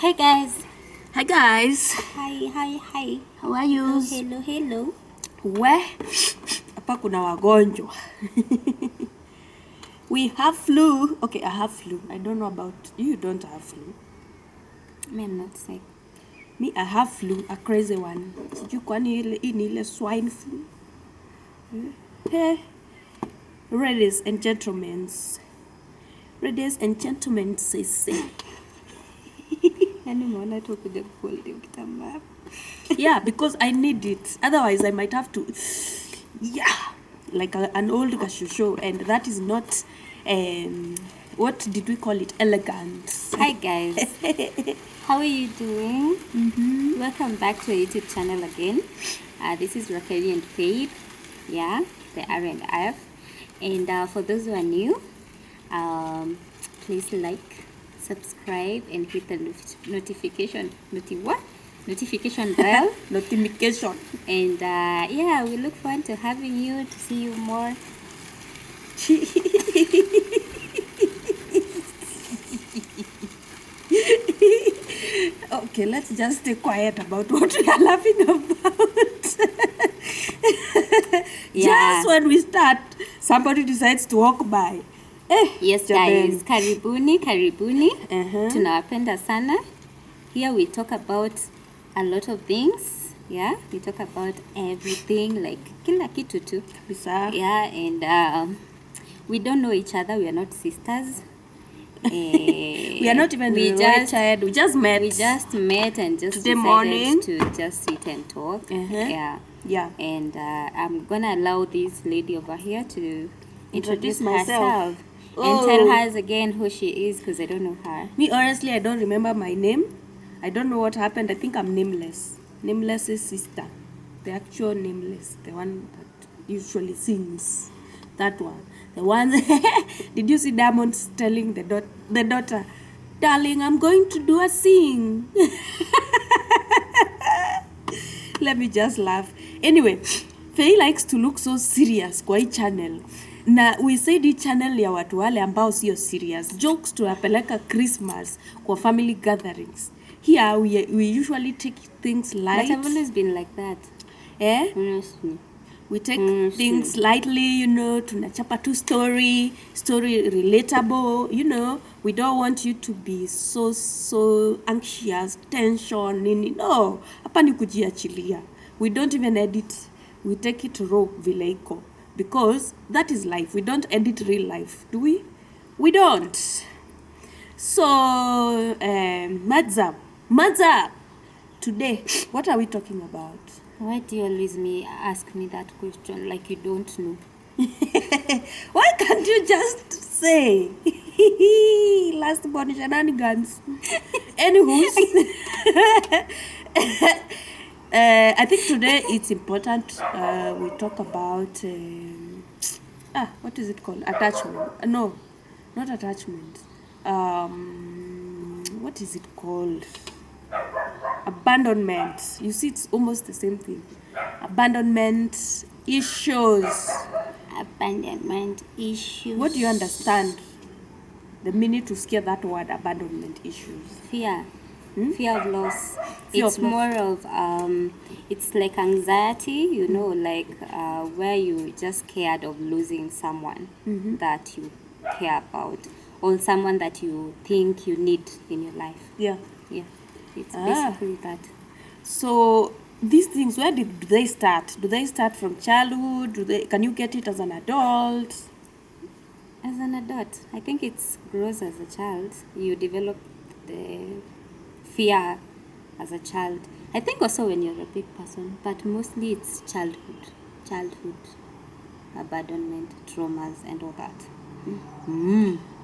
Hey guys. Hi guys. Hi. How are you? Hello. Hapa kuna wagonjwa. We have flu. Okay, I have flu. I don't know about you. You don't have flu. Me, I'm not sick. Me, I have flu, a crazy one. Sijui kwani ile swine flu. Hey, ladies and gentlemen. Ladies and gentlemen, say. Yani umeona tu kuja kufold kitambaa. Yeah, because I need it. Otherwise, I might have to, like an old kashusho, and that is not, what did we call it? Elegant. Hi guys. How are you doing? Welcome back to our YouTube channel again. This is Raquel and Faith. Yeah, the R&F. And for those who are new, please like, subscribe, and hit the notification bell. Notification. And yeah, we look forward to having you, to see you more. Okay, let's just stay quiet about what we are laughing about. Just when we start, somebody decides to walk by. Yes guys, karibuni. Tunawapenda sana. Here we talk about a lot of things. Yeah, we talk about everything, like kila kitu tu. Yeah, and we don't know each other. We are not sisters. We are not even related. We just met. We just met and just today decided morning to just sit and talk. Yeah. And I'm gonna allow this lady over here to introduce myself. herself and tell her again who she is, because I don't know her. Me, honestly, I don't remember my name. I don't know what happened. I think I'm Nameless. Nameless's sister. The actual Nameless. The one that usually sings. That one. The one. Did you see Diamond telling the daughter, darling, I'm going to do a sing. Let me just laugh. Anyway, Faye likes to look so serious kwa hii channel. Na we said hii channel ya watu wale ambao sio serious. Jokes tunapeleka Christmas kwa family gatherings. Here we usually take things light. But I've always been like that. Honestly. We take things lightly, tunachapa tu story relatable, we don't want you to be so anxious, tension, nini. No, hapa ni kujiachilia. We don't even edit. We take it raw vile iko, because that is life. We don't edit real life, do we? We don't. So, Madza, today, what are we talking about? Why do you always ask me that question like you don't know? Why can't you just say? Last born shenanigans. Anywho, I think today it's important we talk about what is it called? Attachment. No, not attachment. What is it called? Abandonment. You see, it's almost the same thing. Abandonment issues. Abandonment issues. What do you understand the meaning to scare that word, abandonment issues? Fear. Fear of loss. Fear it's of loss. More of it's like anxiety, like where you just scared of losing someone that you care about, or someone that you think you need in your life. Yeah. It's basically that. So these things, where do they start? Do they start from childhood? Can you get it as an adult? As an adult, I think it grows as a child. You develop the fear as a child. I think also when you're a big person, but mostly it's childhood abandonment, traumas, and all that.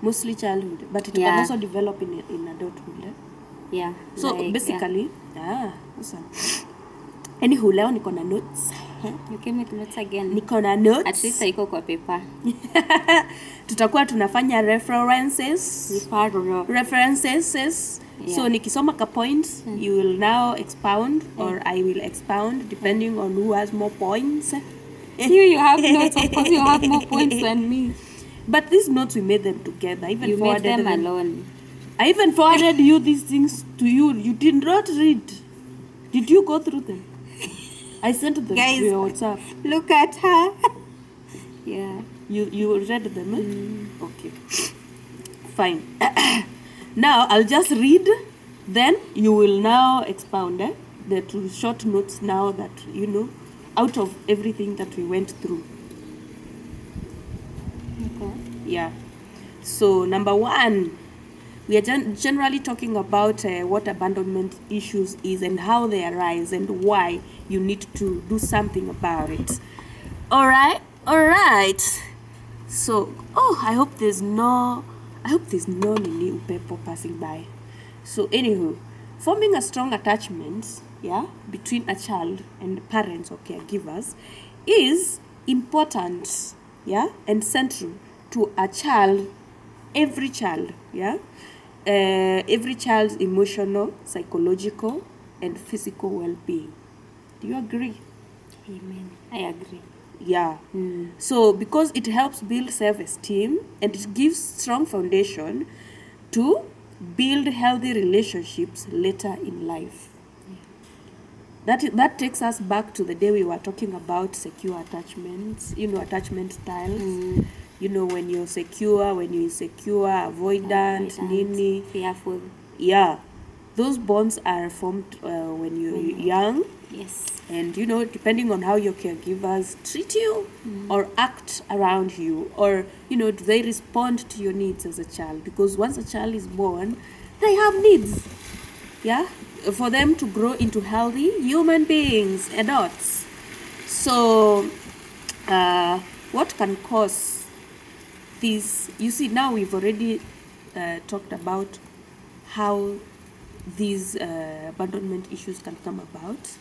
Mostly childhood, but it can also develop in adulthood. Yeah. So basically, awesome. Anywho, leo niko na notes. You came with notes again. Niko na notes. At least haiko kwa paper. Tutakuwa tunafanya references. Yeah. So nikisoma ka points, you will now expound or I will expound depending on who has more points. You have notes, of course you have more points than me. But these notes, we made them together. Even you made them alone. I even forwarded you these things to you. You did not read. Did you go through them? I sent them Guys, to your WhatsApp. Look at her. Yeah. You read them, eh? Okay. Fine. Now I'll just read, then you will now expound, the two short notes now that out of everything that we went through. Okay. Yeah. So number one, we are generally talking about what abandonment issues is and how they arise and why you need to do something about it. All right. So, I hope there's no Nini Upepo passing by. So, anywho, forming a strong attachment, between a child and parents or caregivers is important, and central to a child, every child, every child's emotional, psychological, and physical well-being. Do you agree? Amen. I agree. Yeah. So because it helps build self-esteem and it gives strong foundation to build healthy relationships later in life. That takes us back to the day we were talking about secure attachments, attachment styles. When you're secure, when you're insecure, avoidant, nini. Fearful. Yeah. Those bonds are formed when you're young. Yes. And, depending on how your caregivers treat you or act around you, or, do they respond to your needs as a child? Because once a child is born, they have needs, for them to grow into healthy human beings, adults. So, what can cause this? You see, now we've already talked about how these abandonment issues can come about.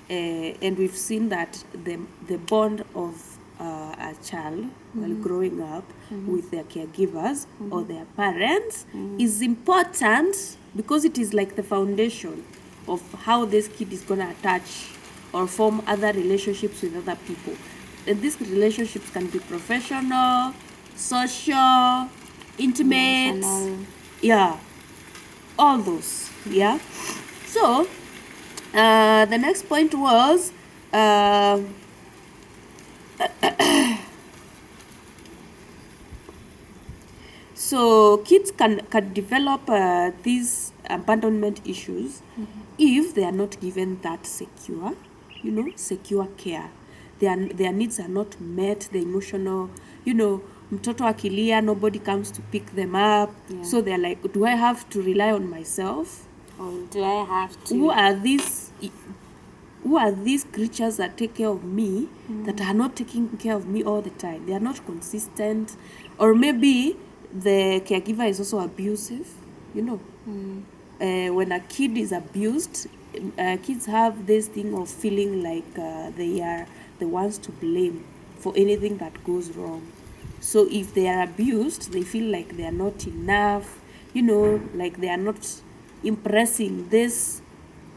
And we've seen that the bond of a child while growing up with their caregivers or their parents is important because it is like the foundation of how this kid is going to attach or form other relationships with other people. And these relationships can be professional, social, intimate, emotional. All those. So the next point was so kids can develop these abandonment issues if they are not given that secure care. Their needs are not met, the emotional, mtoto akilia, nobody comes to pick them up. So they're like, do I have to rely on myself? Or do I have to? Who are these creatures that take care of me that are not taking care of me all the time? They are not consistent. Or maybe the caregiver is also abusive, when a kid is abused, kids have this thing of feeling like they are the ones to blame for anything that goes wrong. So if they are abused, they feel like they are not enough, like they are not impressing this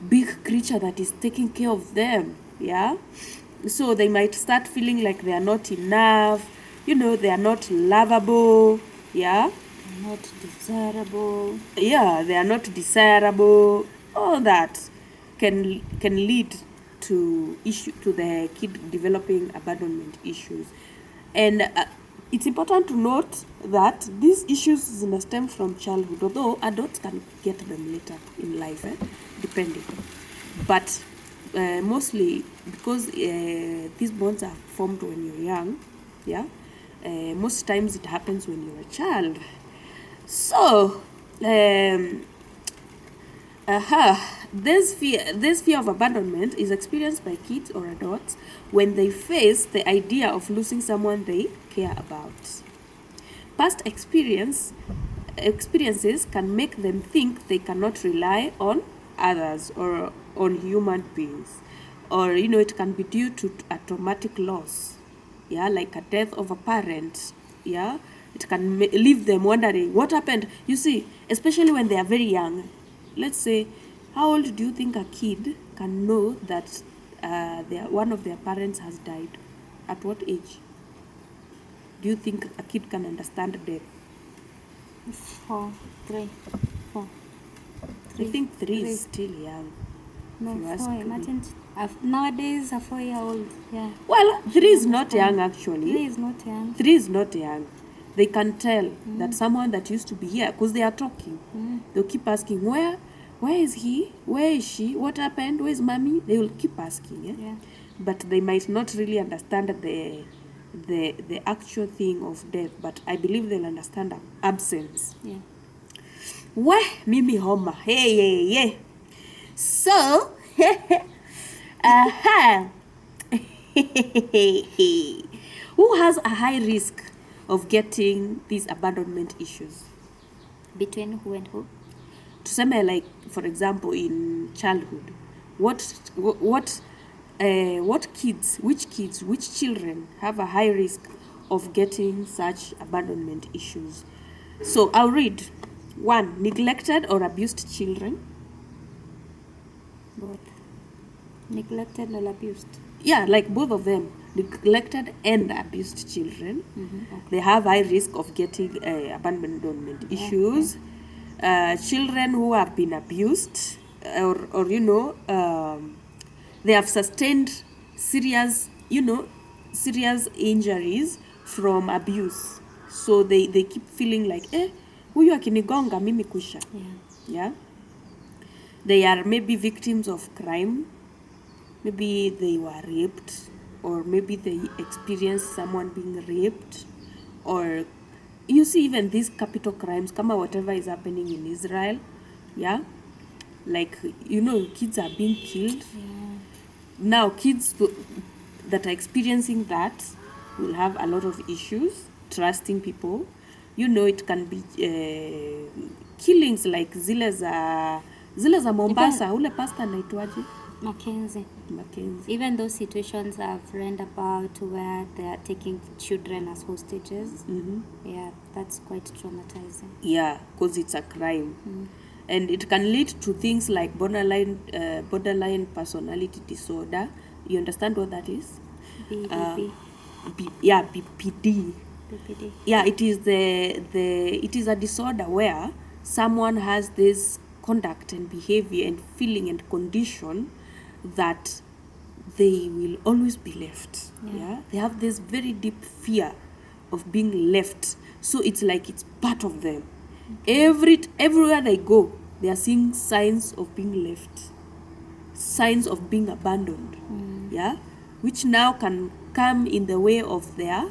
big creature that is taking care of them. So they might start feeling like they are not enough, they are not lovable. Not desirable. They are not desirable. All that can lead to the kid developing abandonment issues. And it's important to note that these issues stem from childhood, although adults can get them later in life, depending. But mostly because these bonds are formed when you're young, most times it happens when you're a child. So, this fear of abandonment is experienced by kids or adults when they face the idea of losing someone they care about. Past experiences can make them think they cannot rely on others or on human beings. Or, it can be due to a traumatic loss, like a death of a parent, It can leave them wondering what happened. You see, especially when they are very young. Let's say, how old do you think a kid can know that one of their parents has died? At what age do you think a kid can understand death? 4, 3. I think three is still young. No, you ask 4. me. Imagine nowadays a 4-year-old. Yeah. Well, 3 is not young actually. 3 is not young. 3 is not young. They can tell that someone that used to be here, because they are talking. They'll keep asking, where is he? Where is she? What happened? Where is mommy? They will keep asking. Yeah. But they might not really understand the actual thing of death. But I believe they'll understand absence. Yeah. Wah, mimi homa. Hey. So, aha. Who has a high risk of getting these abandonment issues? Between who and who? Tuseme, like, for example, in childhood, which children have a high risk of getting such abandonment issues? So I'll read. 1, neglected or abused children. Both. Neglected or abused? Yeah, like both of them, neglected and abused children. Okay. They have high risk of getting abandonment issues. Children who have been abused or they have sustained serious injuries from abuse. So they keep feeling like, huyu akinigonga mimi kusha. Yeah. They are maybe victims of crime. Maybe they were raped, or maybe they experienced someone being raped, or you see even these capital crimes, kama whatever is happening in Israel, like kids are being killed. Now kids that are experiencing that will have a lot of issues trusting people. It can be killings like zile za Mombasa. Ule pastor anaitwaje? Mackenzie. Mackenzie. Even those situations I've read about where they are taking children as hostages. Yeah, that's quite traumatizing. Yeah, because it's a crime. And it can lead to things like borderline personality disorder. You understand what that is? BPD. BPD. BPD. Yeah, it is a disorder where someone has this conduct and behavior and feeling and condition that they will always be left. They have this very deep fear of being left. So it's like it's part of them. Everywhere they go, they are seeing signs of being left, signs of being abandoned. Which now can come in the way of their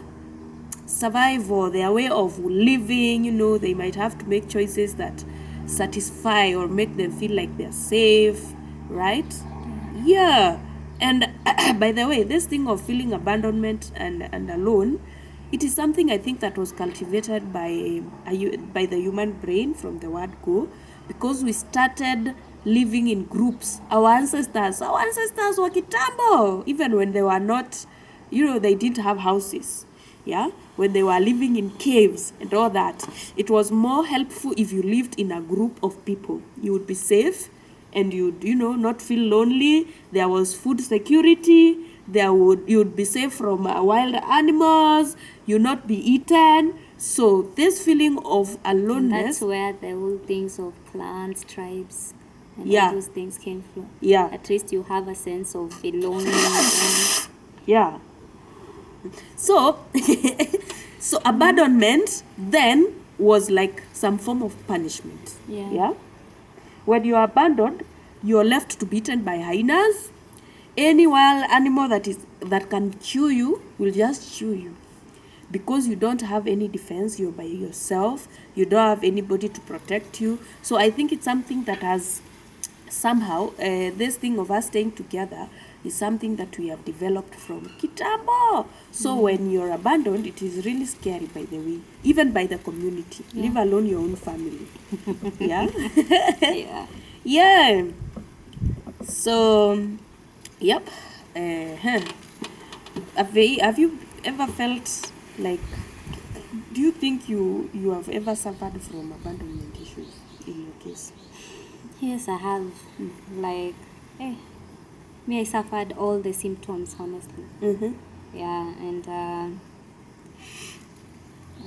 survival, their way of living. They might have to make choices that satisfy or make them feel like they're safe, right? And by the way, this thing of feeling abandonment and alone, it is something I think that was cultivated by the human brain from the word go, because we started living in groups. Our ancestors were kitambo, even when they were not, they didn't have houses. When they were living in caves and all that, it was more helpful if you lived in a group of people. You would be safe, and you'd not feel lonely. There was food security. You'd be safe from wild animals. You'd not be eaten. So this feeling of aloneness. And that's where the whole things of clans, tribes, and all those things came from. At least you have a sense of belonging. So abandonment then was like some form of punishment. When you are abandoned, you are left to be eaten by hyenas. Any wild animal that can chew you will just chew you, because you don't have any defense. You're by yourself. You don't have anybody to protect you. So I think it's something that has somehow this thing of us staying together is something that we have developed from kitambo. So when you're abandoned, it is really scary, by the way, even by the community, leave alone your own family. So have you ever felt like, do you think you have ever suffered from abandonment issues in your case? Yes, I have. Like, me, I suffered all the symptoms, honestly. And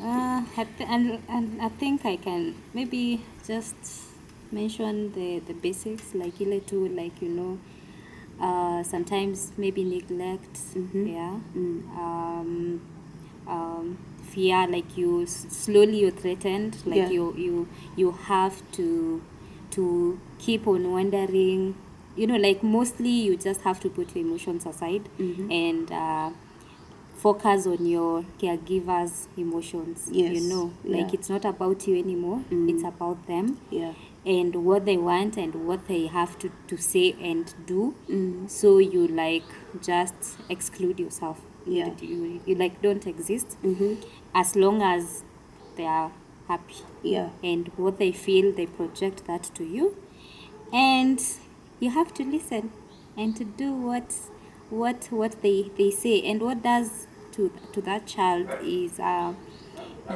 and I think I can maybe just mention the basics, like ile tu, like, sometimes maybe neglect, yeah, fear, like slowly you're threatened, like Yeah. you have to keep on wondering, like mostly you just have to put your emotions aside and focus on your caregiver's emotions. Yes. Like Yeah. it's not about you anymore, it's about them. Yeah. And what they want and what they have to say and do. So you like just exclude yourself. Yeah. You like don't exist as long as they are happy. Yeah. And what they feel, they project that to you. And you have to listen and to do what they say. And what does to that child is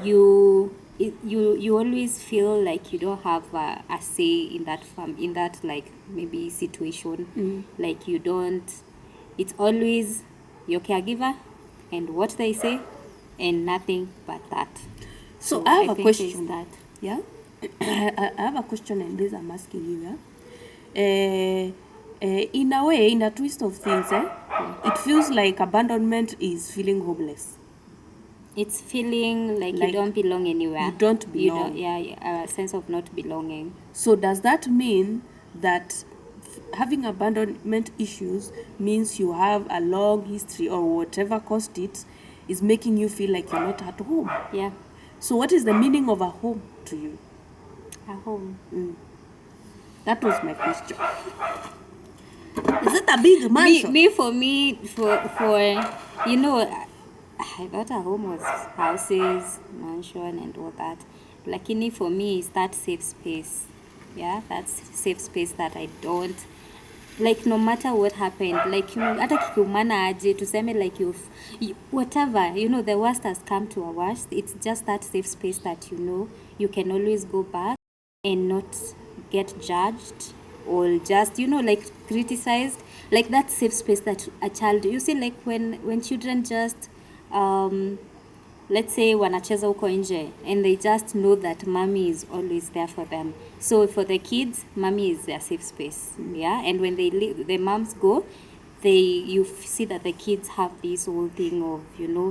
you always feel like you don't have a say in that in that, like, maybe situation. Like you don't, it's always your caregiver and what they say and nothing but that. So I have a think question. there's that. Yeah. I have a question, and this I'm asking you. Yeah. In a way, in a twist of things, it feels like abandonment is feeling hopeless. It's feeling like you don't belong anywhere. You don't belong. Yeah, a sense of not belonging. So does that mean that having abandonment issues means you have a long history, or whatever caused it is making you feel like you're not at home? Yeah. So what is the meaning of a home to you? A home. That was my question. Is it a big mansion? For I thought a home was houses, mansion, and all that. Lakini for me, it's that safe space. Yeah, that's safe space that I don't, like, no matter what happened, like, hata kikiumana aje tuseme, like, whatever, the worst has come to a worst, it's just that safe space that you can always go back and not get judged or just like criticized. Like that safe space that a child, you see, like when children just let's say wanacheza huko nje and they just know that mommy is always there for them. So for the kids, mommy is their safe space. Yeah, and when the moms go, you see that the kids have this whole thing of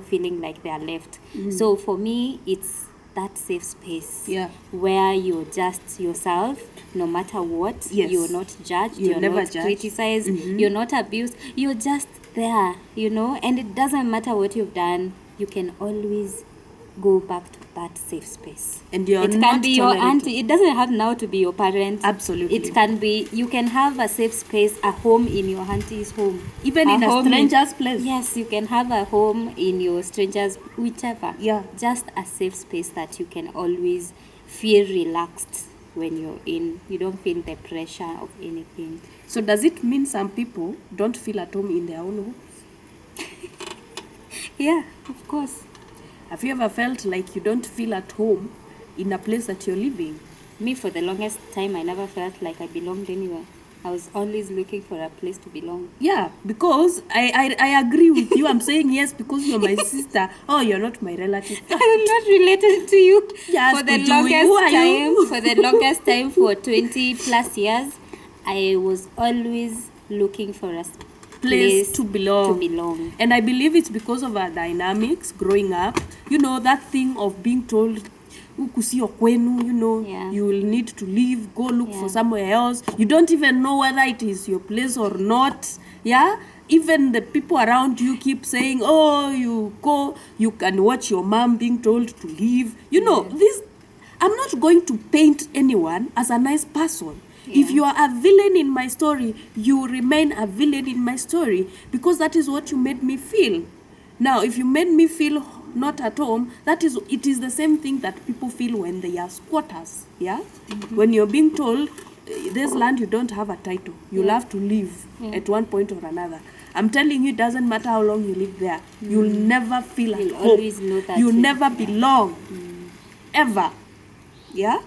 feeling like they are left. So for me, it's that safe space. Yeah. Where you're just yourself, no matter what. Yes. You're not judged, You're never not judged. criticized, you're not abused, you're just there, and it doesn't matter what you've done, you can always go back to that safe space. And you're it can not be your tolerated. auntie, it doesn't have now to be your parents. Absolutely. It can be, you can have a safe space, a home in your auntie's home, Even in a stranger's place. Yes, you can have a home in your stranger's, whichever. Yeah. Just a safe space that you can always feel relaxed when you're in. You don't feel the pressure of anything. So does it mean some people don't feel at home in their own homes? Yeah, of course. Have you ever felt like you don't feel at home in a place that you're living? Me, for the longest time, I never felt like I belonged anywhere. I was always looking for a place to belong. Yeah, because I agree with you. I'm saying yes because you're my sister. Oh, you're not my relative. I'm not related to you. Yes, For the longest time, for 20 plus years, I was always looking for a place to belong. And I believe it's because of our dynamics growing up. That thing of being told, ukusi kwenu, Yeah. you will need to leave, go look for somewhere else. You don't even know whether it is your place or not. Yeah? Even the people around you keep saying, oh, you go, you can watch your mom being told to leave. This, I'm not going to paint anyone as a nice person. Yeah. If you are a villain in my story, you remain a villain in my story because that is what you made me feel. Now, if you made me feel not at home, it is the same thing that people feel when they are squatters. Yeah? When you're being told, this land you don't have a title, you'll have to leave at one point or another. I'm telling you, it doesn't matter how long you live there, you'll never feel at home. Always know that you'll never belong. Ever. Yeah?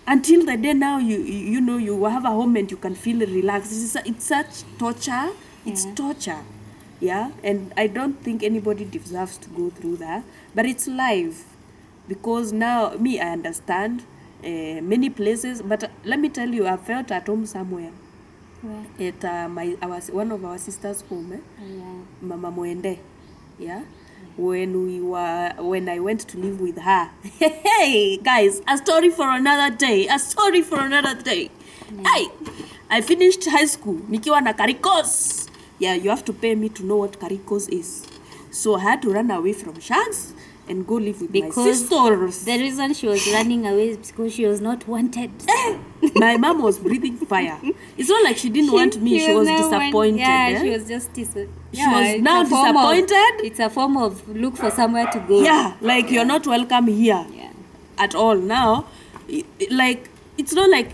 Until the day now you have a home and you can feel relaxed. It's such torture. It's torture. Yeah, and I don't think anybody deserves to go through that. But it's life. Because now, I understand. many places. But let me tell you, I felt at home somewhere. Where? At one of our sisters' home, Yeah. Mama Mwende. Yeah. When I went to live with her. Hey guys, a story for another day. Hey, I finished high school nikiwa na Karikos. Yeah, you have to pay me to know what Karikos is. So I had to run away from Shanks and go live with my sisters. The reason she was running away is because she was not wanted. My mom was breathing fire. It's not like she didn't want me. She was disappointed. She was just disappointed. She was now disappointed. It's a form of look for somewhere to go. Yeah, like you're not welcome here at all. Now, like, it's not like,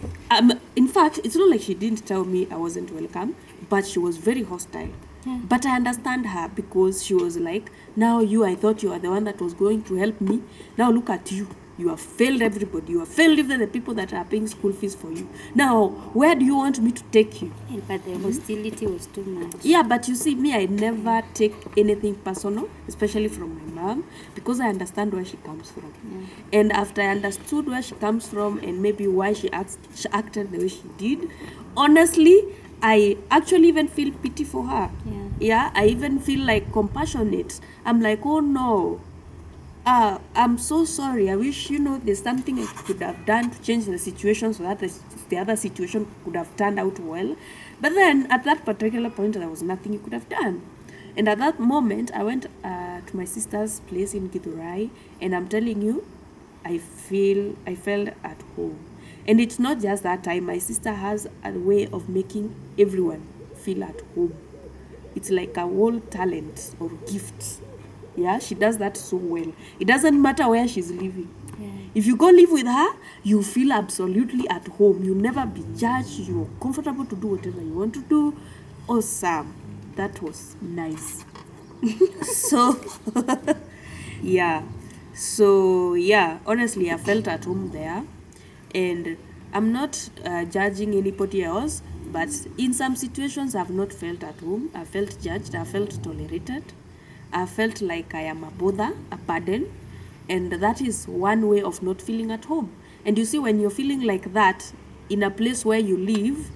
in fact, it's not like she didn't tell me I wasn't welcome, but she was very hostile. Yeah. But I understand her because she was like, now I thought you were the one that was going to help me. Now look at you. You have failed everybody. You have failed even the people that are paying school fees for you. Now, where do you want me to take you? Yeah, but the hostility was too much. Yeah, but you see, me, I never take anything personal, especially from my mom, because I understand where she comes from. Yeah. And after I understood where she comes from and maybe why she acted the way she did, honestly, I actually even feel pity for her. Yeah, I even feel like compassionate. I'm like, oh no. I'm so sorry. I wish, there's something I could have done to change the situation so that the other situation could have turned out well. But then at that particular point, there was nothing you could have done. And at that moment, I went to my sister's place in Githurai, and I'm telling you, I felt at home. And it's not just that time. My sister has a way of making everyone feel at home. It's like a whole talent or gift. Yeah, she does that so well. It doesn't matter where she's living. Yeah. If you go live with her, you feel absolutely at home. You'll never be judged. You're comfortable to do whatever you want to do. Awesome. That was nice. So, yeah. So, yeah, honestly, I felt at home there. And I'm not judging anybody else, but in some situations, I've not felt at home. I felt judged. I felt tolerated. I felt like I am a bother, a burden, and that is one way of not feeling at home. And you see, when you're feeling like that in a place where you live,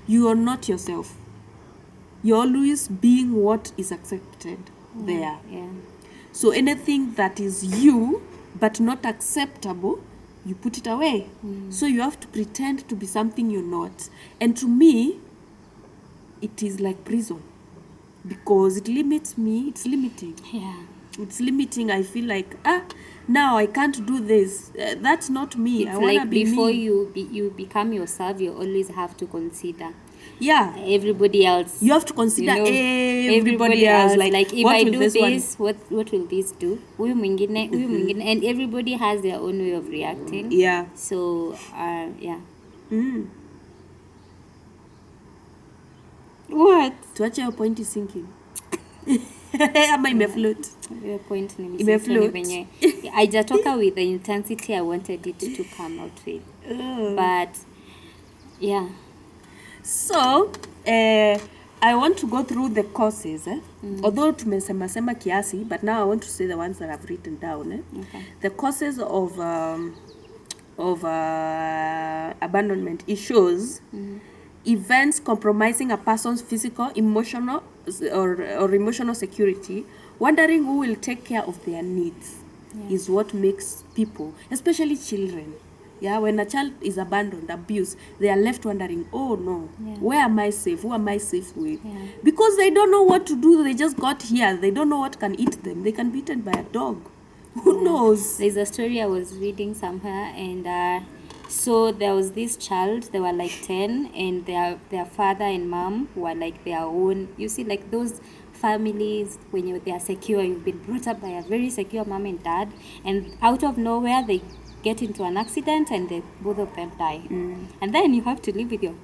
you are not yourself. You're always being what is accepted there. Yeah. So anything that is you but not acceptable, you put it away. So you have to pretend to be something you're not. And to me, it is like prison. Because it limits me, it's limiting. Yeah. It's limiting. I feel like, now I can't do this. That's not me. It's I want to like be before me. You become yourself, you always have to consider. Yeah. Everybody else. You have to consider everybody else. Like if I do this, what will this do? And everybody has their own way of reacting. Yeah. So, yeah. What? Tuache your point is sinking. Ama imefloat. Your point imefloat. Haijatoka with the intensity I wanted it to come out with. But yeah. So, I want to go through the courses. Although tumesema kiasi, but now I want to say the ones that I've written down. Okay. The courses of abandonment issues. Events compromising a person's physical, emotional, or emotional security, wondering who will take care of their needs is what makes people, especially children. Yeah, when a child is abandoned, abused, they are left wondering, oh no, where am I safe? Who am I safe with? Yeah. Because they don't know what to do. They just got here. They don't know what can eat them. They can be eaten by a dog. Who knows? There's a story I was reading somewhere, and so there was this child, they were like 10, and their father and mom were like their own. You see, like those families, when they are secure, you've been brought up by a very secure mom and dad, and out of nowhere, they get into an accident and both of them die. And then you have to live with your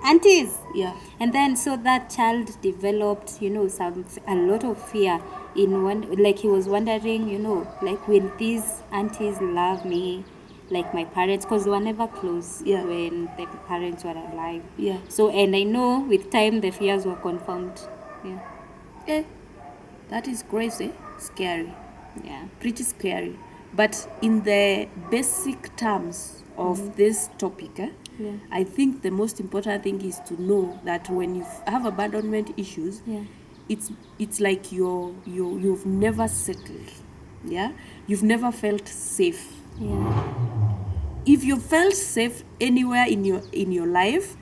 aunties. Yeah. And then so that child developed, a lot of fear like he was wondering, like, will these aunties love me like my parents? Because they were never close when the parents were alive. Yeah. So, and I know with time the fears were confirmed. Yeah. That is crazy. Scary. Yeah. Pretty scary. But in the basic terms of this topic, Yeah. I think the most important thing is to know that when you have abandonment issues, Yeah. it's like you've never settled. Yeah, you've never felt safe. Yeah. If you felt safe anywhere in your life,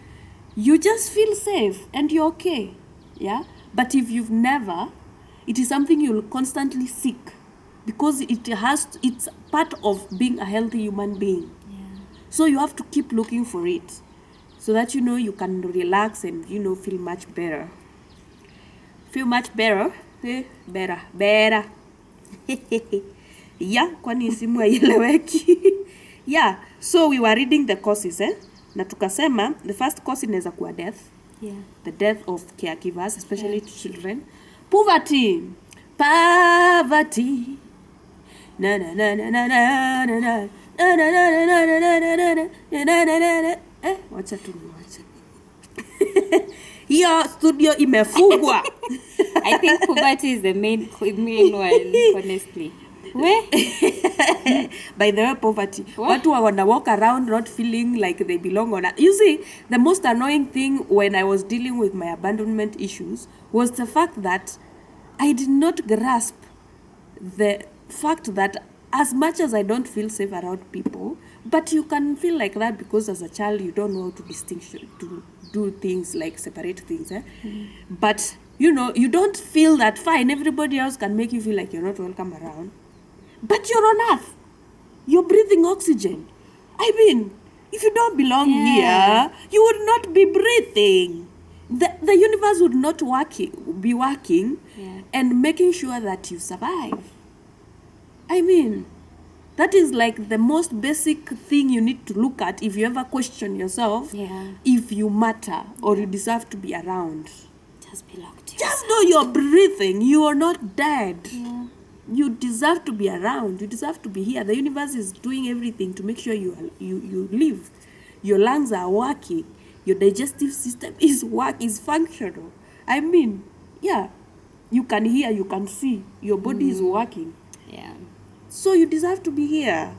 you just feel safe and you're okay. Yeah, but if you've never, it is something you'll constantly seek, because it's part of being a healthy human being. Yeah. So you have to keep looking for it, so that you can relax and feel much better. Eh, better. Yeah, kwani simu haieleweki. Yeah, so we were reading the causes, na tukasema the first cause inaweza kuwa death. Yeah. The death of caregivers, especially to children. Poverty. Na na na na na na na na na na na na na na na. Wacha tu niwache. Hiyo studio imefungwa. I think poverty is the main one, honestly. Where? By the way, poverty. Watu wanna walk around not feeling like they belong on. You see, the most annoying thing when I was dealing with my abandonment issues was the fact that I did not grasp the fact that as much as I don't feel safe around people, but you can feel like that because as a child you don't know how to to do things, like separate things. But you don't feel that fine. Everybody else can make you feel like you're not welcome around. But you're on earth. You're breathing oxygen. I mean, if you don't belong here, you would not be breathing. The universe would not be working and making sure that you survive. I mean, that is like the most basic thing you need to look at if you ever question yourself if you matter or you deserve to be around. Just belong to Just know you're breathing. You are not dead. Yeah. You deserve to be around. You deserve to be here. The universe is doing everything to make sure you live. Your lungs are working. Your digestive system is functional. I mean, yeah, you can hear, you can see. Your body is working. Yeah. So you deserve to be here,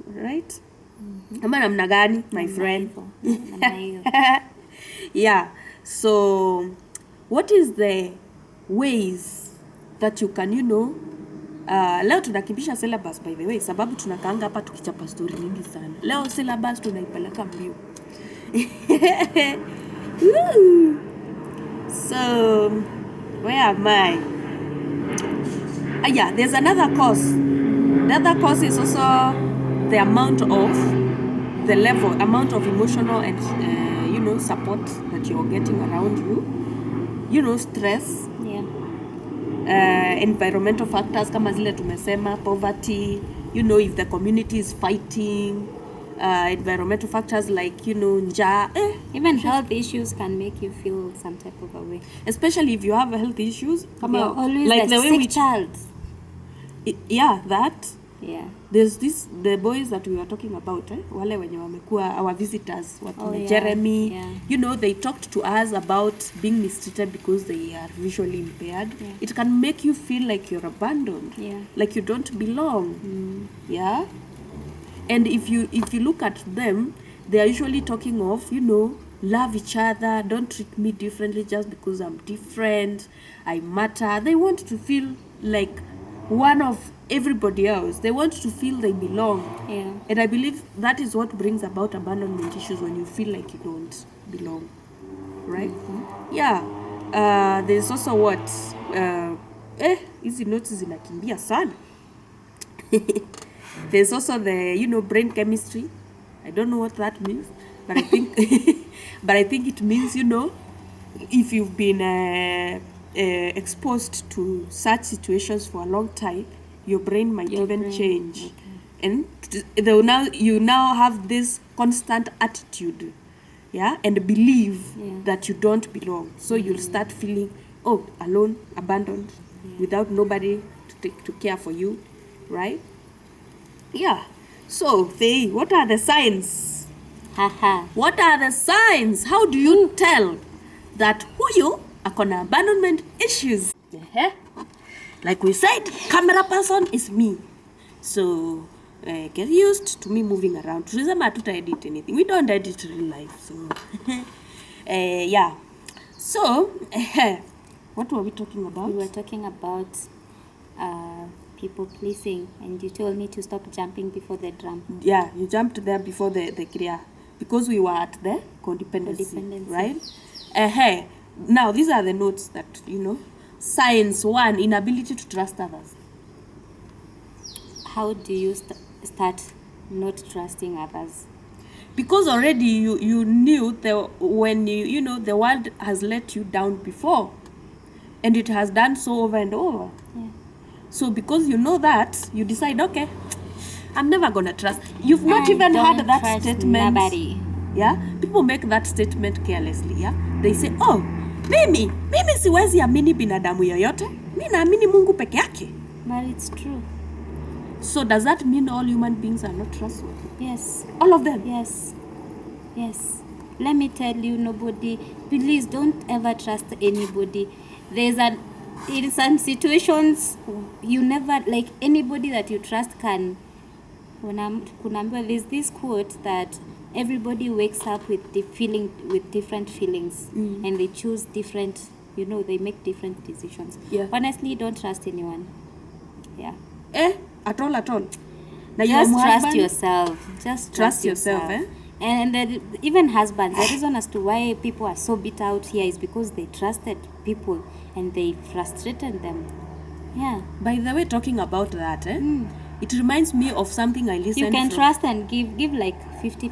right? Ama namna gani, my friend? Yeah. So, what is the ways that you can, leo tunakimbisha syllabus, by the way, sababu tunakaanga hapa tukichapa story nyingi sana. Leo syllabus tunaipeleka mbio. So, where am I? Yeah, there's another cause. The other cause is also the amount of emotional and support that you're getting around you. Stress. Yeah. Environmental factors kama zile tumesema, poverty, if the community is fighting, environmental factors like, njaa. Even health issues can make you feel some type of a way. Especially if you have health issues. You're always like the way sick child. Yeah, that. Yeah. There's the boys that we were talking about, wale wenye wamekuwa our visitors, Jeremy. Yeah. They talked to us about being mistreated because they are visually impaired. Yeah. It can make you feel like you're abandoned. Yeah. Like you don't belong. Yeah. And if you look at them, they are usually talking of, love each other, don't treat me differently just because I'm different, I matter. They want to feel like one of everybody else. They want to feel they belong. Yeah. And I believe that is what brings about abandonment issues, when you feel like you don't belong. Right? Yeah. There's also what? Hizi notes zinakimbia sana. There's also the, brain chemistry. I don't know what that means, but I think it means, if you've been exposed to such situations for a long time, your brain might change. Okay. And you now have this constant attitude, and believe that you don't belong. So you'll start feeling, alone, abandoned, without nobody to care for you, right? Yeah. So, what are the signs? What are the signs? How do you tell that huyu akona abandonment issues? Like we said, camera person is me. So, get used to me moving around. Tulisema hatuta edit anything. We don't edit real life. So, yeah. So, what were we talking about? We were talking about people pleasing, and you told me to stop jumping before the drum. Yeah, you jumped there before the kriya, because we were at the codependency. Right? Now, these are the notes that, Signs. 1, inability to trust others. How do you start not trusting others? Because already you knew when the world has let you down before, and it has done so over and over. Yeah. So because you know that, you decide, okay, I'm never gonna trust. You've not even heard that statement. Nobody. Yeah, people make that statement carelessly. Yeah, they say, oh, mimi siwezi amini binadamu yoyote, mimi naamini Mungu peke yake. But it's true. So does that mean all human beings are not trustworthy? Yes. All of them? Yes. Let me tell you, nobody, please don't ever trust anybody. In some situations, you never, like, anybody that you trust can, there's this quote that everybody wakes up with different feelings, and they choose different, they make different decisions. Yeah. Honestly, don't trust anyone. Yeah. At all. Now Just trust yourself. Just trust yourself. And even husbands, the reason as to why people are so beat out here is because they trusted people and they frustrated them. Yeah. By the way, talking about that, it reminds me of something I listened to. You can trust and give like 50%.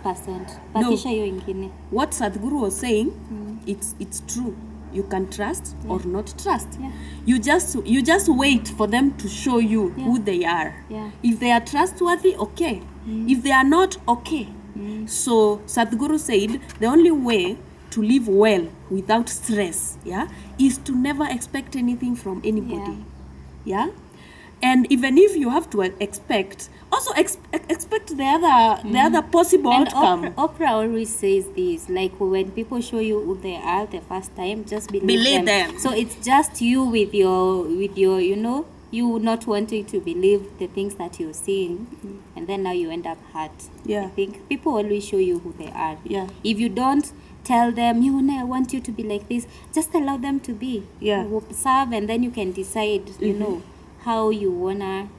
Pakisha hiyo ingine. What Sadhguru was saying, it's true. You can trust or not trust. Yeah. You just wait for them to show you who they are. Yeah. If they are trustworthy, okay. If they are not, okay. So Sadhguru said the only way to live well without stress, is to never expect anything from anybody. Yeah. And even if you have to expect, also expect the other possible outcome. Oprah always says this, like when people show you who they are the first time, just believe them. So it's just you with your you not wanting to believe the things that you're seeing, and then now you end up hurt. Yeah. I think people always show you who they are. Yeah. If you don't tell them, I want you to be like this, just allow them to be. Yeah. Serve, and then you can decide, how you wanna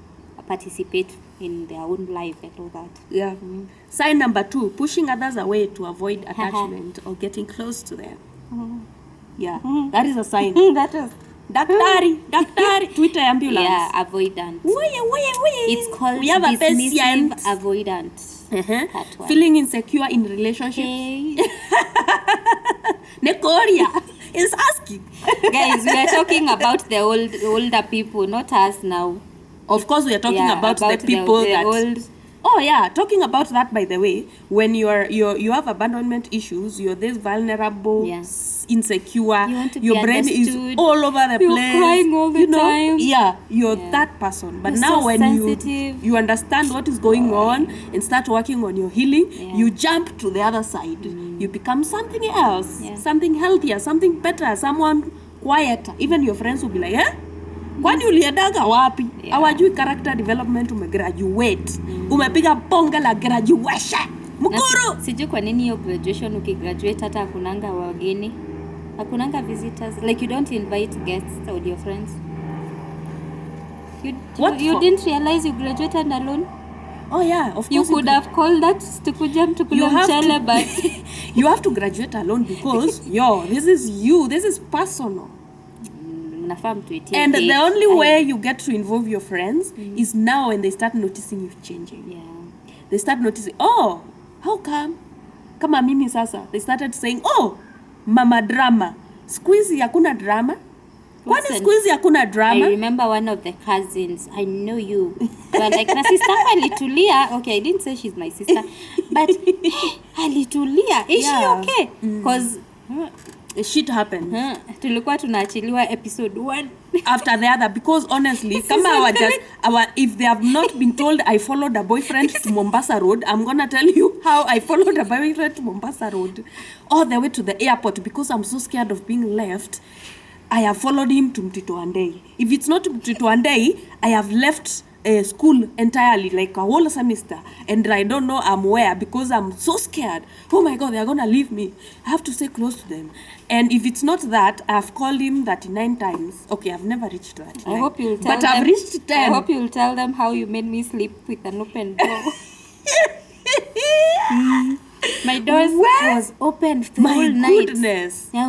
participate in their own life and all that. Yeah. Sign number 2, pushing others away to avoid attachment or getting close to them. Yeah, that is a sign. That is. Daktari, Twitter ambulance. Yeah, avoidant. It's called we have a dismissive patient. Avoidant. Feeling insecure in relationships. Okay. Nekoria is asking. Guys, we are talking about the older people, not us now. Of course, we are talking about the people the that old. Oh yeah, talking about that, by the way, when you have abandonment issues, you're this vulnerable, insecure, You want to your be brain is understood. all over the You're place. crying all the time. Yeah, you're that person. But You're now so when sensitive. you understand what is going on and start working on your healing, Yeah. you jump to the other side. You become something else, Yeah. something healthier, something better, someone quieter. Even your friends will be like, kwani uliendaga wapi? Hawajui character development, umegraduate. Umepiga bonga la graduation. Mkuru! Sijui kwa nini hiyo graduation ukigraduate hata hakunanga wageni. Hakunanga visitors. Like you don't invite guests or your friends. You didn't realize you graduated alone? Oh yeah, of course. You could have called that tukuje mtukule mchele, but you have to graduate alone because this is you. This is personal. And the only way you get to involve your friends is now when they start noticing you changing. Yeah. They start noticing, oh, how come? Kama mimi sasa. They started saying, oh, mama drama. Siku hizi hakuna drama. Kwani siku hizi hakuna drama? I remember one of the cousins. I know you. You were like, na sister alitulia. Okay, I didn't say she's my sister. But, alitulia. Is she okay? Because shit happened. Tulikuwa tunaachiliwa episode 1 after the other, because honestly, if they have not been told I followed a boyfriend to Mombasa Road, I'm gonna tell you how I followed a boyfriend to Mombasa Road all the way to the airport because I'm so scared of being left. I have followed him to Mtito Andei. If it's not Mtito Andei, I have left school entirely, like a whole semester, and I don't know I'm where because I'm so scared. Oh my God, they're gonna leave me. I have to stay close to them. And if it's not that, I've called him 39 times. Okay, I've never reached that. I hope you'll tell but them. I've reached 10. I hope you'll tell them how you made me sleep with an open door. My door was open the whole night. My goodness. I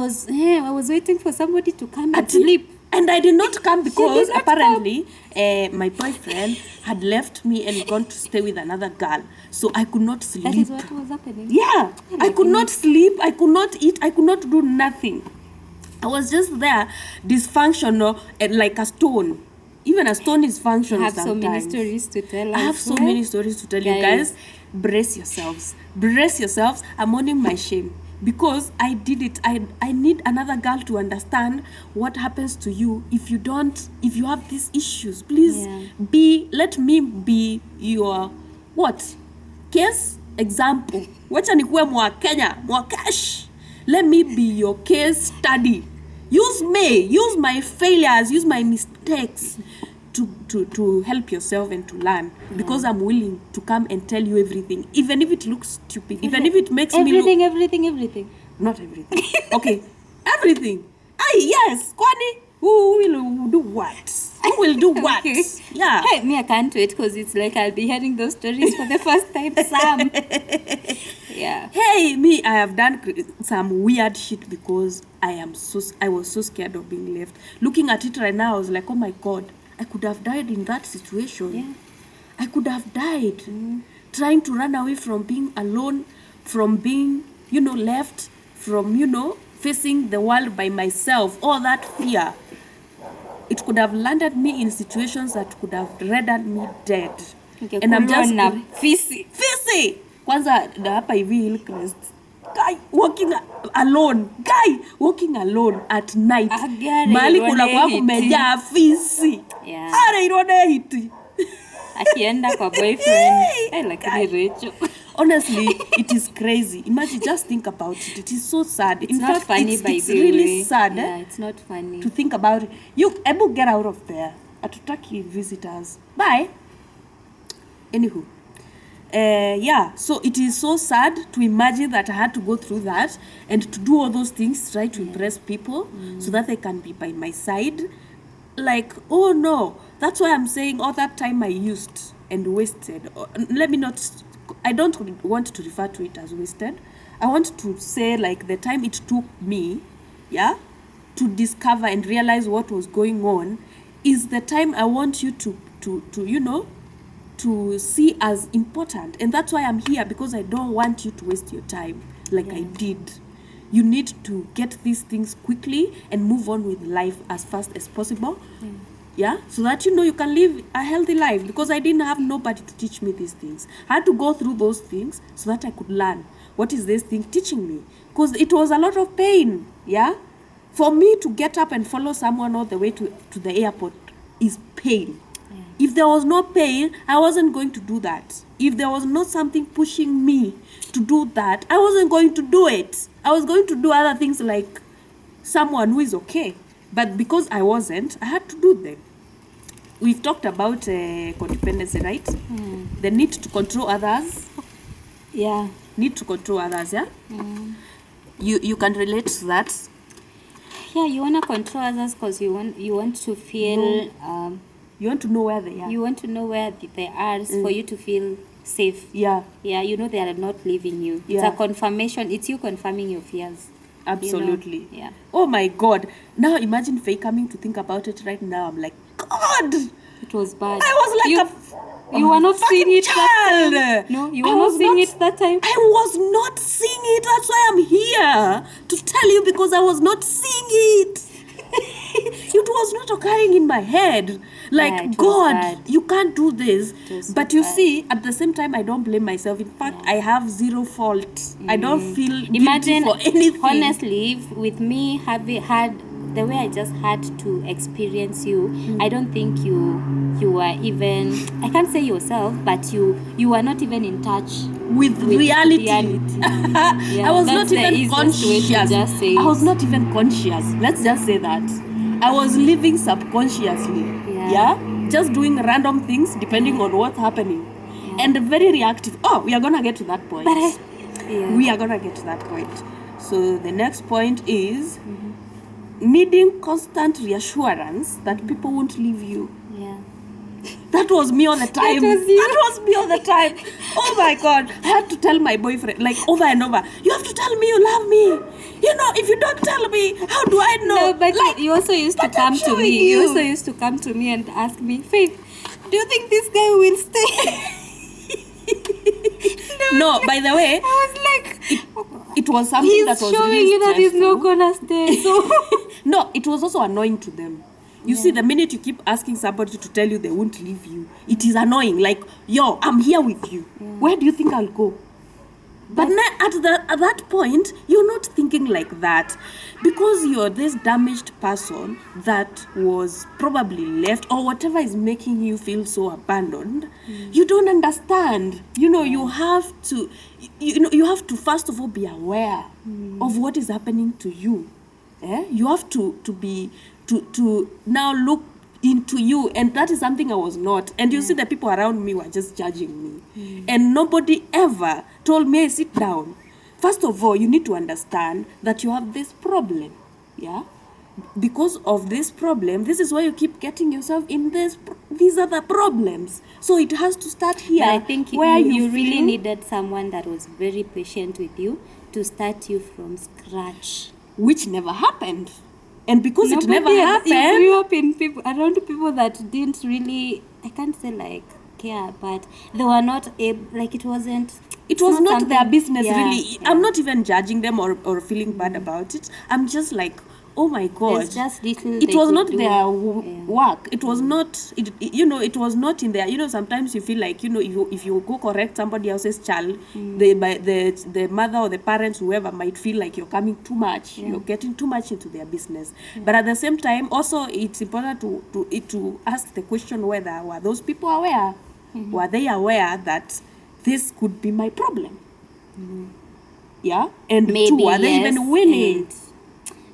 was waiting for somebody to come and sleep. And I did not come because not apparently my boyfriend had left me and gone to stay with another girl. So I could not sleep. That is what was happening. Yeah. I could not sleep. I could not eat. I could not do nothing. I was just there, dysfunctional, like a stone. Even a stone is functional I have sometimes. so many stories to tell. I have so many stories to tell you guys. Brace yourselves. Brace yourselves. I'm owning my shame. Because I did it. I need another girl to understand what happens to you if you have these issues. Please let me be your case example. Wacha nikuwe mwa Kenya, mwa cash. Let me be your case study. Use me, use my failures, use my mistakes to help yourself and to learn, because I'm willing to come and tell you everything, even if it looks stupid, even if it makes me look... Everything. Not everything. Okay, everything. Yes, Kwani, who will do what? Who will do what? Okay. Yeah. Hey, me, I can't wait because it's like I'll be hearing those stories for the first time, Sam. Yeah. Hey, me, I have done some weird shit because I was so scared of being left. Looking at it right now, I was like, oh my God, I could have died in that situation. Yeah. I could have died trying to run away from being alone, from being, left, from, facing the world by myself. All that fear. It could have landed me in situations that could have rendered me dead. Okay, and I'm just... Fisi! Kwanza, na hapa hivi Hillcrest. Guy walking alone at night. Mahali kuna kwa kumejaa fisi. Yeah. Are irone hiti. Akienda kwa boyfriend. Lakini Rachel. Honestly, it is crazy. Imagine, just think about it. It is so sad. It's not funny, it's really sad. Yeah, it's not funny. To think about it. You able get out of there. Atutaki visitors. Bye. Anywho. So it is so sad to imagine that I had to go through that and to do all those things, try to impress people so that they can be by my side. Like, oh no. That's why I'm saying all that time I used and wasted. I don't want to refer to it as wasted. I want to say, like, the time it took me, to discover and realize what was going on is the time I want you to see as important. And that's why I'm here, because I don't want you to waste your time like I did. You need to get these things quickly and move on with life as fast as possible. So that you can live a healthy life, because I didn't have nobody to teach me these things. I had to go through those things so that I could learn what is this thing teaching me, because it was a lot of pain. For me to get up and follow someone all the way to the airport is pain. If there was no pain, I wasn't going to do that. If there was not something pushing me to do that, I wasn't going to do it. I was going to do other things like someone who is okay. But because I wasn't, I had to do them. We've talked about codependency, right? The need to control others. Yeah. Need to control others, yeah? You can relate to that? Yeah, you want to control others because you want to feel... you want to know where they are. You want to know where they are for you to feel safe. Yeah. Yeah, they are not leaving you. Yeah. It's a confirmation. It's you confirming your fears. Absolutely. Yeah. Oh my God. Now imagine Faye coming to think about it right now. I'm like, God. It was bad. I was like you were not seeing it child. that time. No, you were not seeing it that time. I was not seeing it. That's why I'm here to tell you, because I was not seeing it. It was not occurring in my head. Like, God, bad. You can't do this. But you see, at the same time, I don't blame myself. In fact, I have zero fault. I don't feel guilty for anything. Honestly, with me having had the way I just had to experience you, I don't think you were even, I can't say yourself, but you were not even in touch with reality. I was not even conscious. I was not even conscious. Let's just say that. I was living subconsciously. Yeah? just doing random things depending on what's happening. And very reactive. Oh, we are going to get to that point. We are going to get to that point. So the next point is needing constant reassurance that people won't leave you. Yeah. That was me all the time. That was me all the time. Oh my God. I had to tell my boyfriend, like over and over, you have to tell me you love me. You know, if you don't tell me, how do I know? No, but like, you also used to come to me. You also used to come to me and ask me, Faith, do you think this guy will stay? No, by the way, I was like, it was something that was showing really you that he's stressful. not gonna stay. So No, it was also annoying to them. You see, the minute you keep asking somebody to tell you they won't leave you, it is annoying. Like, yo, I'm here with you. Where do you think I'll go? But at that point, you're not thinking like that, because you're this damaged person that was probably left, or whatever is making you feel so abandoned. You don't understand. You know, you have to, you have to first of all be aware of what is happening to you. You have to now look into you, and that is something I was not. And you see, the people around me were just judging me, and nobody ever told me, hey, sit down. First of all, you need to understand that you have this problem. Because of this problem, this is why you keep getting yourself in these other problems. So it has to start here. But I think where you really needed someone that was very patient with you to start you from scratch, which never happened. And because it never You happened, grew up around people that didn't really, I can't say like care, but they were not able, like it was not their business, really. Yeah. I'm not even judging them or feeling bad about it. I'm just like, oh my God. There's just little it they was could not do. their work. It was not, it was not in there. Sometimes you feel like, if you go correct somebody else's child, the mother or the parents, whoever, might feel like you're coming too much. You're getting too much into their business. But at the same time, also, it's important to ask the question whether were those people aware? Were they aware that this could be my problem? Yeah? And Maybe, two, are they yes, even winning? and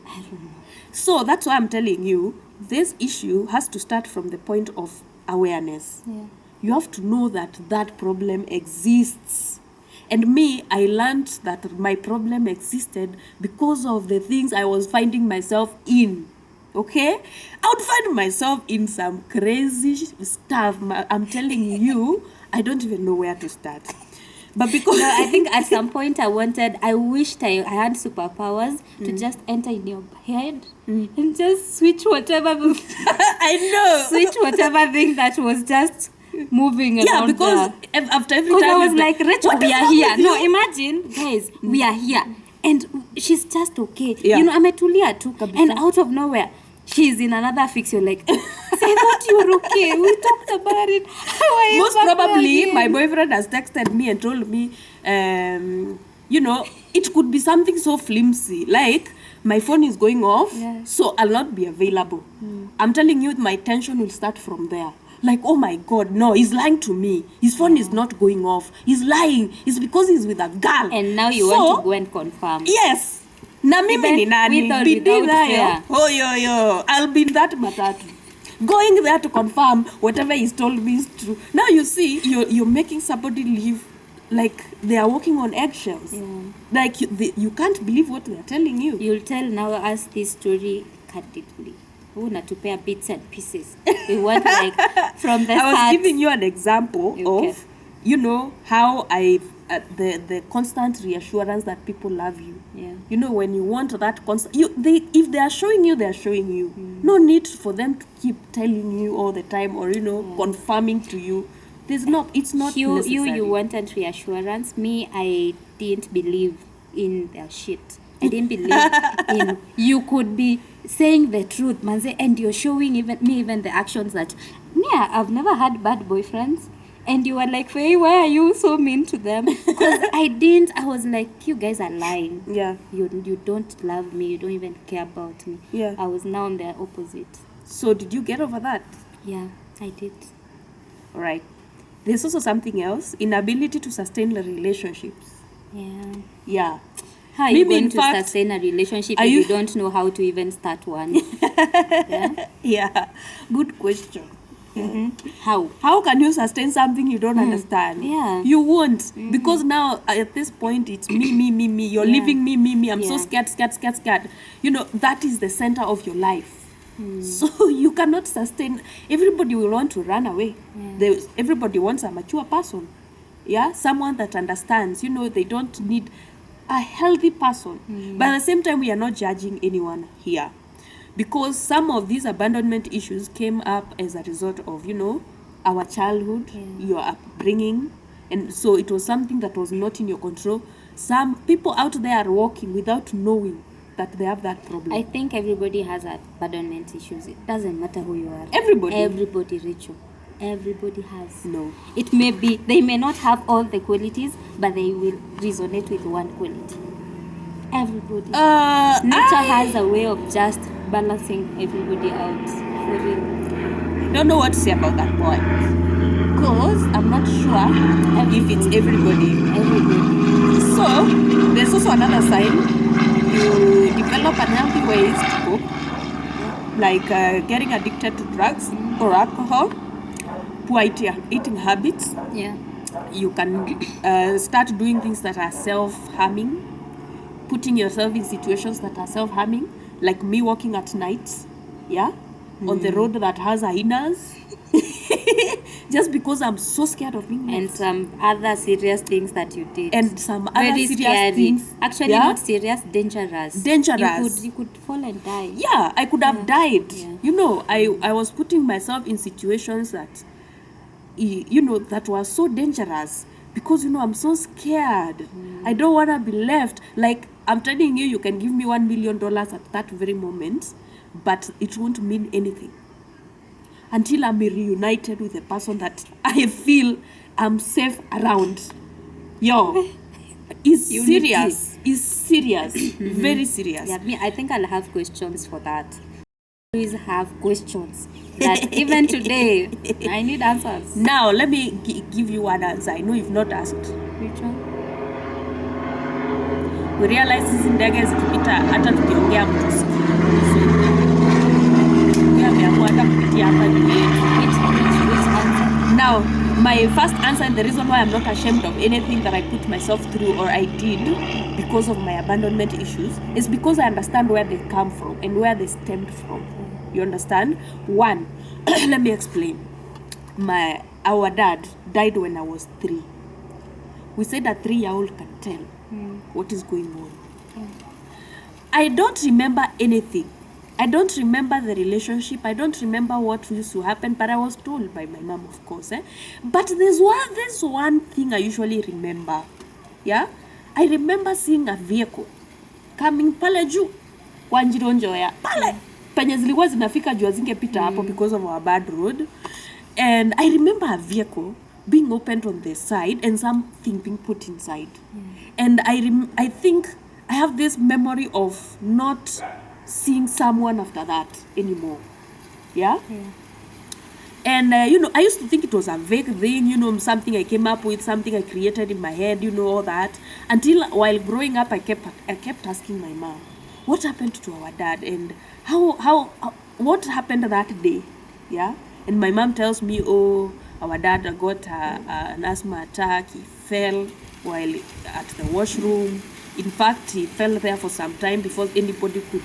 I don't know. So that's why I'm telling you, this issue has to start from the point of awareness. You have to know that that problem exists. And me, I learned that my problem existed because of the things I was finding myself in. Okay? I would find myself in some crazy stuff. I'm telling you, I don't even know where to start. But because I think at some point I wished I had superpowers to just enter in your head and just switch whatever I know. switch whatever thing that was just moving around. Yeah, because there. after every Because time I was like, Rachel, what we is are wrong here. with No, you? imagine, guys, we are here. And she's just okay. Yeah. Ametulia too. And out of nowhere, she's in another fix. You're like, I thought you were okay. We talked about it. How are you Most back probably, again? my boyfriend has texted me and told me, it could be something so flimsy, like my phone is going off, so I'll not be available. I'm telling you, my tension will start from there. Like, oh my God, no, he's lying to me. His phone is not going off. He's lying. It's because he's with a girl. And now you want to go and confirm. Yes. Na mimi ni nani? With or Bidi without nayo. fear. Oh, yo. I'll be in that matatu. Going there to confirm whatever he's told me is true. Now you see, you're making somebody live like they are walking on eggshells. Like you can't believe what they're telling you. You'll tell now us this story candidly. Unatupea bits and pieces. We want like from the I was start. giving you an example of, how the constant reassurance that people love you. When you want that constant, if they are showing you, they are showing you. No need for them to keep telling you all the time or confirming to you. It's not necessary. You wanted reassurance. Me, I didn't believe in their shit. I didn't believe in you could be saying the truth, manze, and you're showing even the actions that I've never had bad boyfriends. And you were like, Faye, why are you so mean to them? Because I was like, you guys are lying. Yeah. You don't love me. You don't even care about me. Yeah. I was now on the opposite. So did you get over that? Yeah, I did. All right. There's also something else, inability to sustain the relationships. Yeah. How are you going to sustain a relationship if you don't know how to even start one? Yeah. Good question. How can you sustain something you don't understand? Yeah. You won't. Because now at this point it's me. You're leaving me. I'm so scared. You know, that is the center of your life. So you cannot sustain. Everybody will want to run away. Everybody wants a mature person. Yeah, someone that understands. You know, they don't need a healthy person. But at the same time, we are not judging anyone here, because some of these abandonment issues came up as a result of, you know, our childhood, your upbringing, and so it was something that was not in your control. Some people out there are walking without knowing that they have that problem. I think everybody has abandonment issues. It doesn't matter who you are. Everybody, Rachel. Everybody has. No. It may be, they may not have all the qualities, but they will resonate with one quality. Everybody. Nature has a way of just balancing everybody out. For real. I don't know what to say about that point, because I'm not sure if it's everybody. So there's also another side. You develop unhealthy ways to cope, like getting addicted to drugs or alcohol, poor eating habits. Yeah. You can start doing things that are self-harming, putting yourself in situations that are self-harming, like me walking at night, on the road that has hyenas, just because I'm so scared of being left. And some other serious things that you did. And some very other serious scary things. Actually, not serious, dangerous. Dangerous. You could fall and die. Yeah, I could have died. Yeah. You know, I was putting myself in situations that, you know, that were so dangerous, because, you know, I'm so scared. I don't want to be left. Like, I'm telling you, you can give me $1 million at that very moment, but it won't mean anything until I'm reunited with a person that I feel I'm safe around. Yo, it's serious. It's serious. Very serious. Yeah, I think I'll have questions for that. Always have questions that even today I need answers. Now let me give you one answer. I know you've not asked. Which one? We realize hizi ndege zikipita hata tukiongea mtu sikii. Hata kupitia hapa ni now my first answer, and the reason why I'm not ashamed of anything that I put myself through or I did because of my abandonment issues, is because I understand where they come from and where they stemmed from. You understand? One, let me explain. Our dad died when I was 3. We said a 3-year-old can tell what is going on. I don't remember anything. I don't remember the relationship. I don't remember what used to happen, but I was told by my mom, of course. But there's one thing I usually remember. Yeah? I remember seeing a vehicle coming pale juu kwa Njironjoya. Pale penye zilikuwa zinafika juu zingepita hapo because of our bad road. And I remember a vehicle being opened on the side and something being put inside. And I think I have this memory of not seeing someone after that anymore. Yeah? And, you know, I used to think it was a vague thing, you know, something I came up with, something I created in my head, you know, all that. Until while growing up, I kept asking my mom, what happened to our dad? And what happened that day? Yeah? And my mom tells me, oh, our dad got an asthma attack. He fell while at the washroom. In fact, he fell there for some time before anybody could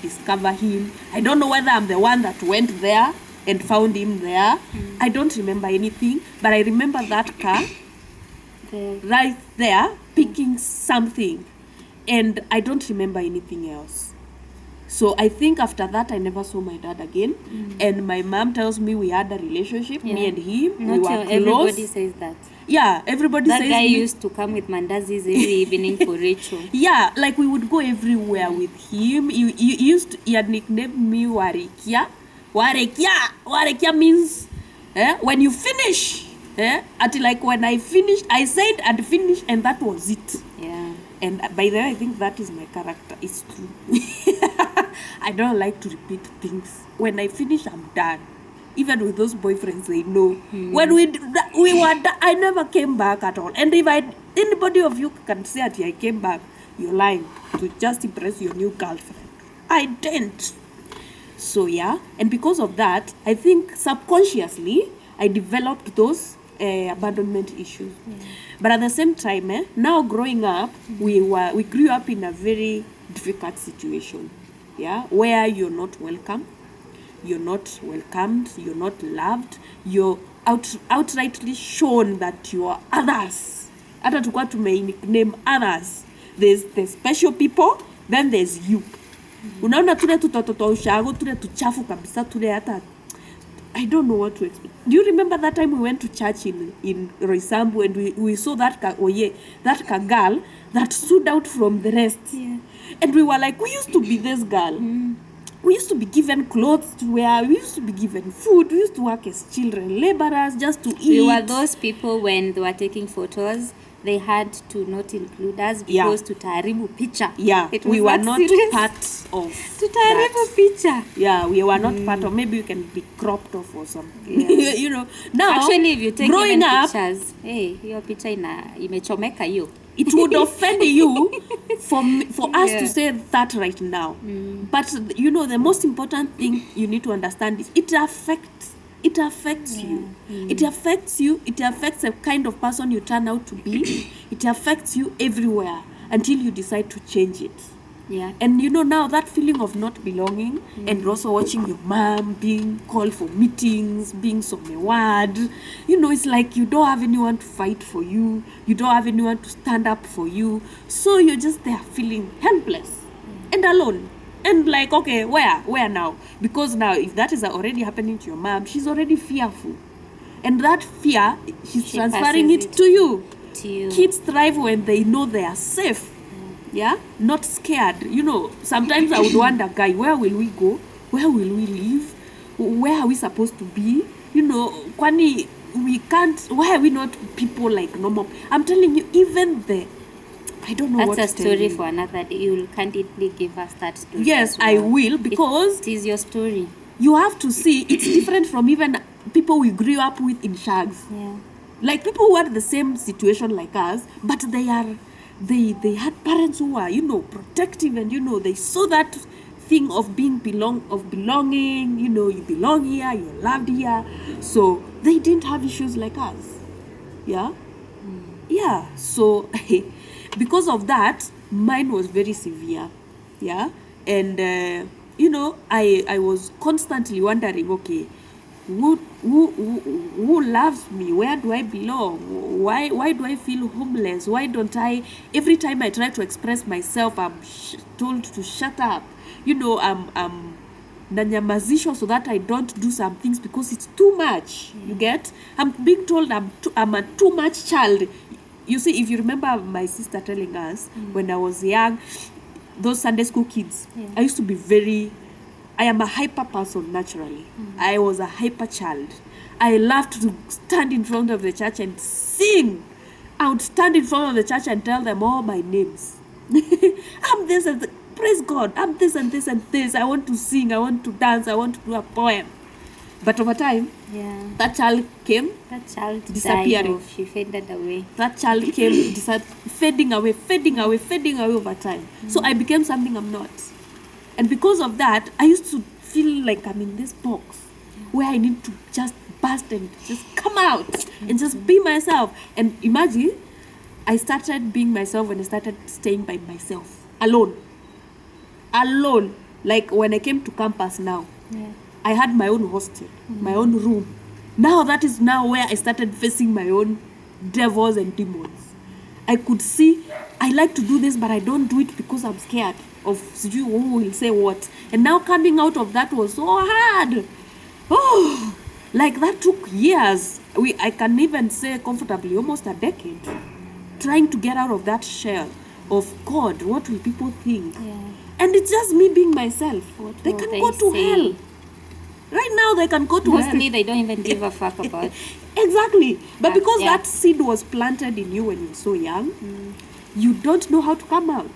discover him. I don't know whether I'm the one that went there and found him there. I don't remember anything, but I remember that car right there picking something, and I don't remember anything else. So I think after that I never saw my dad again. And my mom tells me we had a relationship, me and him. Not we were close. Everybody says that. Yeah, everybody that says guy used to come with mandazis every evening for Rachel. Yeah, like we would go everywhere with him. He had nicknamed me Warikia. Warikia means when you finish. Until like when I finished, I said I'd finished, and that was it. Yeah. And by the way, I think that is my character. It's true. I don't like to repeat things. When I finish, I'm done. Even with those boyfriends, they know. When I never came back at all. And if anybody of you can say that I came back, you're lying to just impress your new girlfriend. I didn't. So yeah, and because of that, I think subconsciously I developed those abandonment issues. But at the same time, now growing up, we grew up in a very difficult situation, yeah, where you're not welcome, you're not welcomed, you're not loved, you're outrightly shown that you are others. Hata tukua nickname others. There's the special people, then there's you. Unaona tule tutoto ushago, tule tuchafu kabisa, tule hata I don't know what to explain. Do you remember that time we went to church in Roysambu and we saw that girl that stood out from the rest? Yeah. And we were like, we used to be this girl. We used to be given clothes to wear. We used to be given food. We used to work as children laborers just to eat. We were those people when they were taking photos. They had to not include us because tutaharibu picha. Yeah, we were not part of tutaharibu picha. Yeah, we were not part of. Maybe you can be cropped off or something. Yeah. You know. Now, actually, if you take growing even up, pictures, hey, your picha imechomeka yo. It would offend you for us to say that right now. But you know, the most important thing you need to understand is it affects you. It affects you. It affects the kind of person you turn out to be. It affects you everywhere until you decide to change it. Yeah. And you know, now that feeling of not belonging and also watching your mom being called for meetings, being word, you know, it's like you don't have anyone to fight for you. You don't have anyone to stand up for you. So you're just there feeling helpless and alone. And like, okay, where now? Because now if that is already happening to your mom, she's already fearful. And that fear, she's transferring it to you. Kids thrive when they know they are safe. Yeah, not scared. You know, sometimes I would wonder, guy, where will we go? Where will we live? Where are we supposed to be? You know, kwani we can't. Why are we not people like normal? I'm telling you, even I don't know that's what a to tell story you. For another day. You will candidly give us that story. Yes, I will, because it is your story. You have to see it's different from even people we grew up with in shags. Yeah, like people who had the same situation like us, but they had parents who were, you know, protective, and you know, they saw that thing of belonging, you know, you belong here, you're loved here. So they didn't have issues like us. Yeah. Yeah. So because of that, mine was very severe. Yeah. And you know, I was constantly wondering, okay, who loves me? Where do I belong? Why do I feel homeless? Why don't I, every time I try to express myself, I'm told to shut up. You know, I'm nanyamazisho so that I don't do some things because it's too much. You get? I'm being told I'm a too much child. You see, if you remember my sister telling us when I was young, those Sunday school kids, I used to be I am a hyper person naturally. I was a hyper child. I loved to stand in front of the church and sing. I would stand in front of the church and tell them all my names. I'm this and praise God. I'm this and this and this. I want to sing. I want to dance. I want to do a poem. But over time, that child came. That child disappearing. Died. She faded away. That child came fading away over time. So I became something I'm not. And because of that, I used to feel like I'm in this box where I need to just burst and just come out and just be myself. And imagine, I started being myself when I started staying by myself, alone. Like when I came to campus now, I had my own hostel, my own room. Now that is now where I started facing my own devils and demons. I could see, I like to do this, but I don't do it because I'm scared of who will say what. And now coming out of that was so hard. Oh, like that took years. I can even say comfortably almost a decade trying to get out of that shell of God, what will people think? And it's just me being myself. They can go to hell. Right now they can go to hell. Mostly they don't even give a fuck about. Exactly. But because that seed was planted in you when you were so young, you don't know how to come out.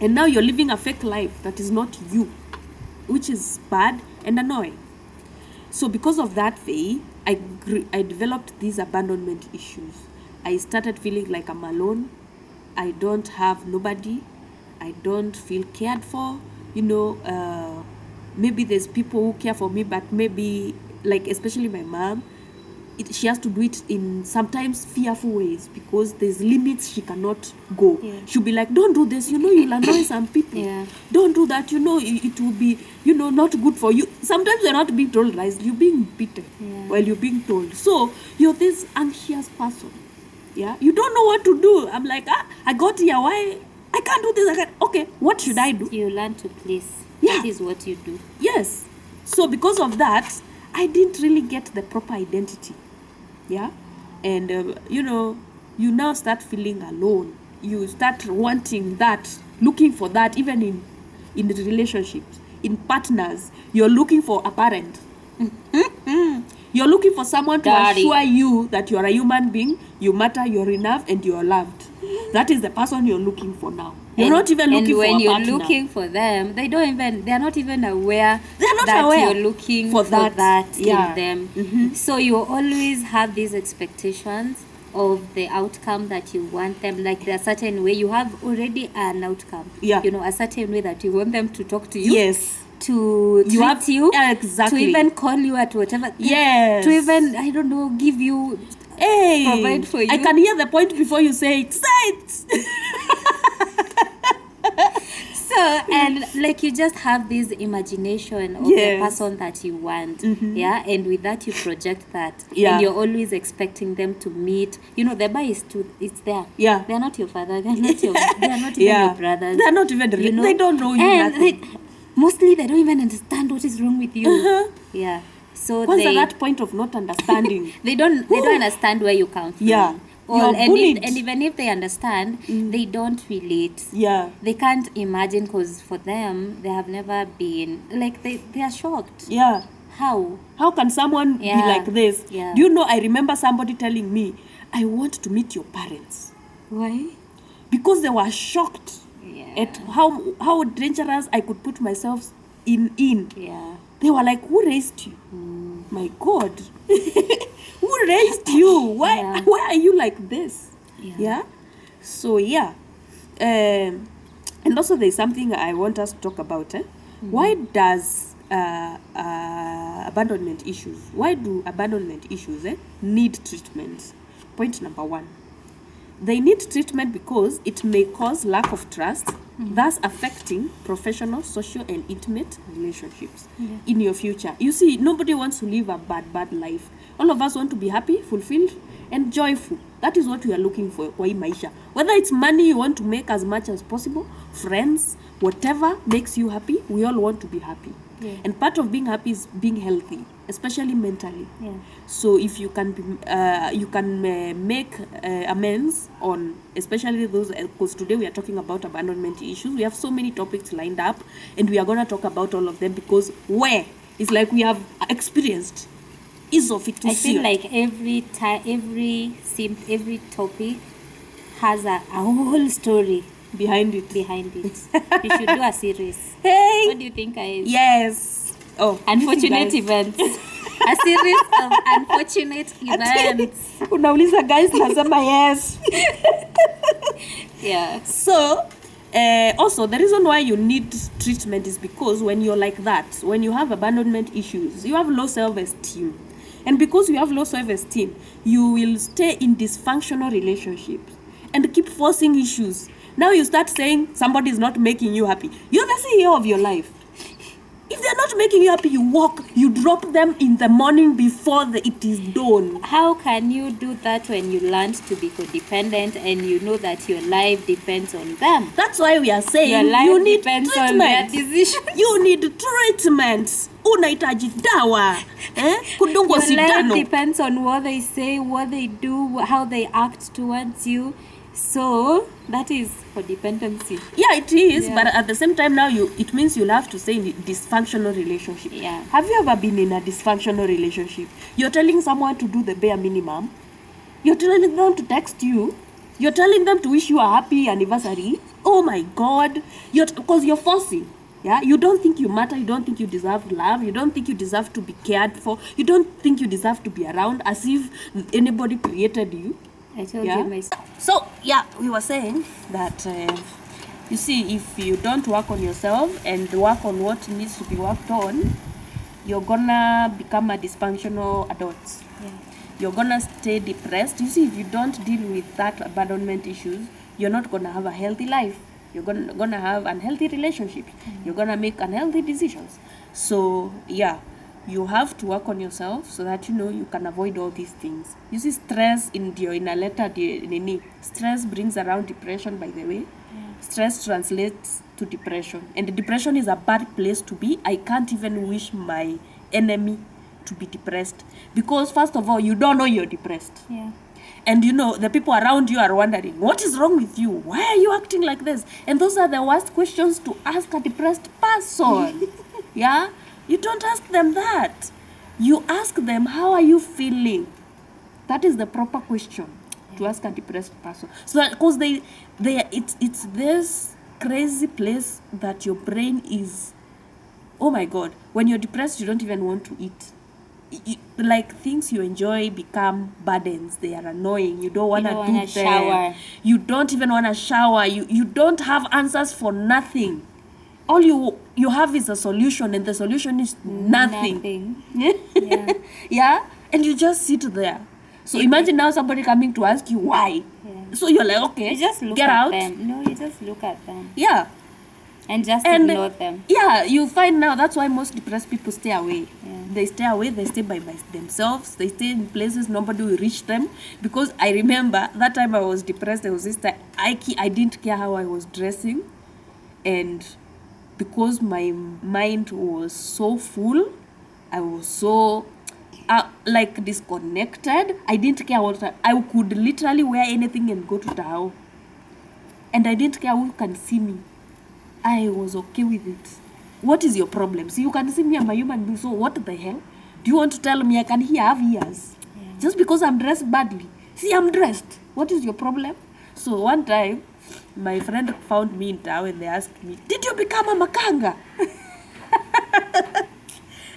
And now you're living a fake life that is not you, which is bad and annoying. So because of that, I developed these abandonment issues. I started feeling like I'm alone. I don't have nobody. I don't feel cared for. You know, maybe there's people who care for me, but maybe, like, especially my mom, she has to do it in sometimes fearful ways because there's limits she cannot go. Yeah. She'll be like, don't do this, you'll annoy some people. Yeah. Don't do that, it will be, not good for you. Sometimes you're not being told lies, you're being beaten while you're being told. So you're this anxious person. Yeah, you don't know what to do. I'm like, I got here, why? I can't do this. Okay, what should I do? You learn to please. Yeah. That is what you do. Yes. So because of that, I didn't really get the proper identity. Yeah. And, you now start feeling alone. You start wanting that, looking for that, even in the relationships, in partners. You're looking for a parent. You're looking for someone to assure you that you're a human being, you matter, you're enough, and you're loved. That is the person you're looking for now. You're not even looking for a partner. And when you're looking for them, they're not even aware you're looking for that in them. Mm-hmm. So you always have these expectations of the outcome that you want them, like a certain way. You have already an outcome. Yeah. A certain way that you want them to talk to you. Yes. To treat you. Yeah, exactly. To even call you at whatever. Yes. To even, I don't know, give you. Hey. Provide for you. I can hear the point before you say it. Say it. So, and like you just have this imagination of the person that you want, yeah, and with that you project that, and you're always expecting them to meet. The bar is it's there. Yeah, they're not your father. They're not even your brothers. They're not even. They don't know you. And mostly they don't even understand what is wrong with you. Yeah. So what's that point of not understanding? they don't understand where you come from. Yeah. And even if they understand, they don't relate. Yeah. They can't imagine because for them, they have never been, like, they are shocked. Yeah. How can someone be like this? Yeah. Do you know, I remember somebody telling me, I want to meet your parents. Why? Because they were shocked at how dangerous I could put myself in. Yeah. They were like, who raised you? My God. Who raised you? Why are you like this? Yeah. So, and also there's something I want us to talk about. Why does abandonment issues, why do abandonment issues need treatment? Point number 1. They need treatment because it may cause lack of trust, thus affecting professional, social, and intimate relationships in your future. You see, nobody wants to live a bad life. All of us want to be happy, fulfilled, and joyful. That is what we are looking for, kwa hii maisha. Whether it's money you want to make as much as possible, friends, whatever makes you happy, we all want to be happy. Yeah. And part of being happy is being healthy, especially mentally. Yeah. So if you can make amends on, especially those, because today we are talking about abandonment issues. We have so many topics lined up, and we are going to talk about all of them because it's like we have experienced ease of it to see. I feel like every topic has a whole story behind it. You should do a series. Hey, what do you think? Yes. Oh, unfortunate events. A series of unfortunate events. Unauliza guys, nasema yes. Yeah. So, also the reason why you need treatment is because when you're like that, when you have abandonment issues, you have low self-esteem. And because you have low self-esteem, you will stay in dysfunctional relationships and keep forcing issues. Now you start saying somebody is not making you happy. You're the CEO of your life. If they're not making you happy, you drop them in the morning before it is dawn. How can you do that when you learned to be codependent and you know that your life depends on them? That's why we are saying your life you need depends treatment. On their decisions. You need treatment. Unahitaji dawa. Kudungwa sindano. Your life sindano. depends on what they say, what they do, how they act towards you. So that is codependency. Yeah, it is. Yeah. But at the same time, now it means you'll have to stay in a dysfunctional relationship. Yeah. Have you ever been in a dysfunctional relationship? You're telling someone to do the bare minimum. You're telling them to text you. You're telling them to wish you a happy anniversary. Oh my God. Because you're forcing. Yeah, you don't think you matter. You don't think you deserve love. You don't think you deserve to be cared for. You don't think you deserve to be around as if anybody created you. I told you my. So, we were saying that You see, if you don't work on yourself and work on what needs to be worked on, you're gonna become a dysfunctional adult. Yeah. You're gonna stay depressed. You see, if you don't deal with that abandonment issues, you're not gonna have a healthy life. You're gonna have unhealthy relationships. You're gonna make unhealthy decisions. So yeah, you have to work on yourself so that you can avoid all these things. You see, stress in a letter, stress brings around depression, by the way. Stress translates to depression, and depression is a bad place to be. I can't even wish my enemy to be depressed, because first of all, you don't know you're depressed. Yeah. And the people around you are wondering, what is wrong with you? Why are you acting like this? And those are the worst questions to ask a depressed person. Yeah? You don't ask them that. You ask them, how are you feeling? That is the proper question to ask a depressed person. So that, because it's this crazy place that your brain is, oh my God, when you're depressed, you don't even want to eat. Like, things you enjoy become burdens. They are annoying. You don't want to do them. Shower. You don't even want to shower. You don't have answers for nothing. All you have is a solution, and the solution is nothing. Yeah. Yeah? And you just sit there. So imagine now somebody coming to ask you why. Yeah. So you're like, okay, You just look get at out. them. No, you just look at them. Yeah. And just ignore them. Yeah, you find now that's why most depressed people stay away. Yeah. They stay away, they stay by themselves, they stay in places nobody will reach them. Because I remember that time I was depressed, there was this time I didn't care how I was dressing. And because my mind was so full, I was so like disconnected. I didn't care what I could literally wear anything and go to town. And I didn't care who can see me. I was okay with it. What is your problem? See, you can see me, I'm a human being, so what the hell? Do you want to tell me I can have ears? Yeah. Just because I'm dressed badly? See, I'm dressed. What is your problem? So one time, my friend found me in town and they asked me, did you become a makanga?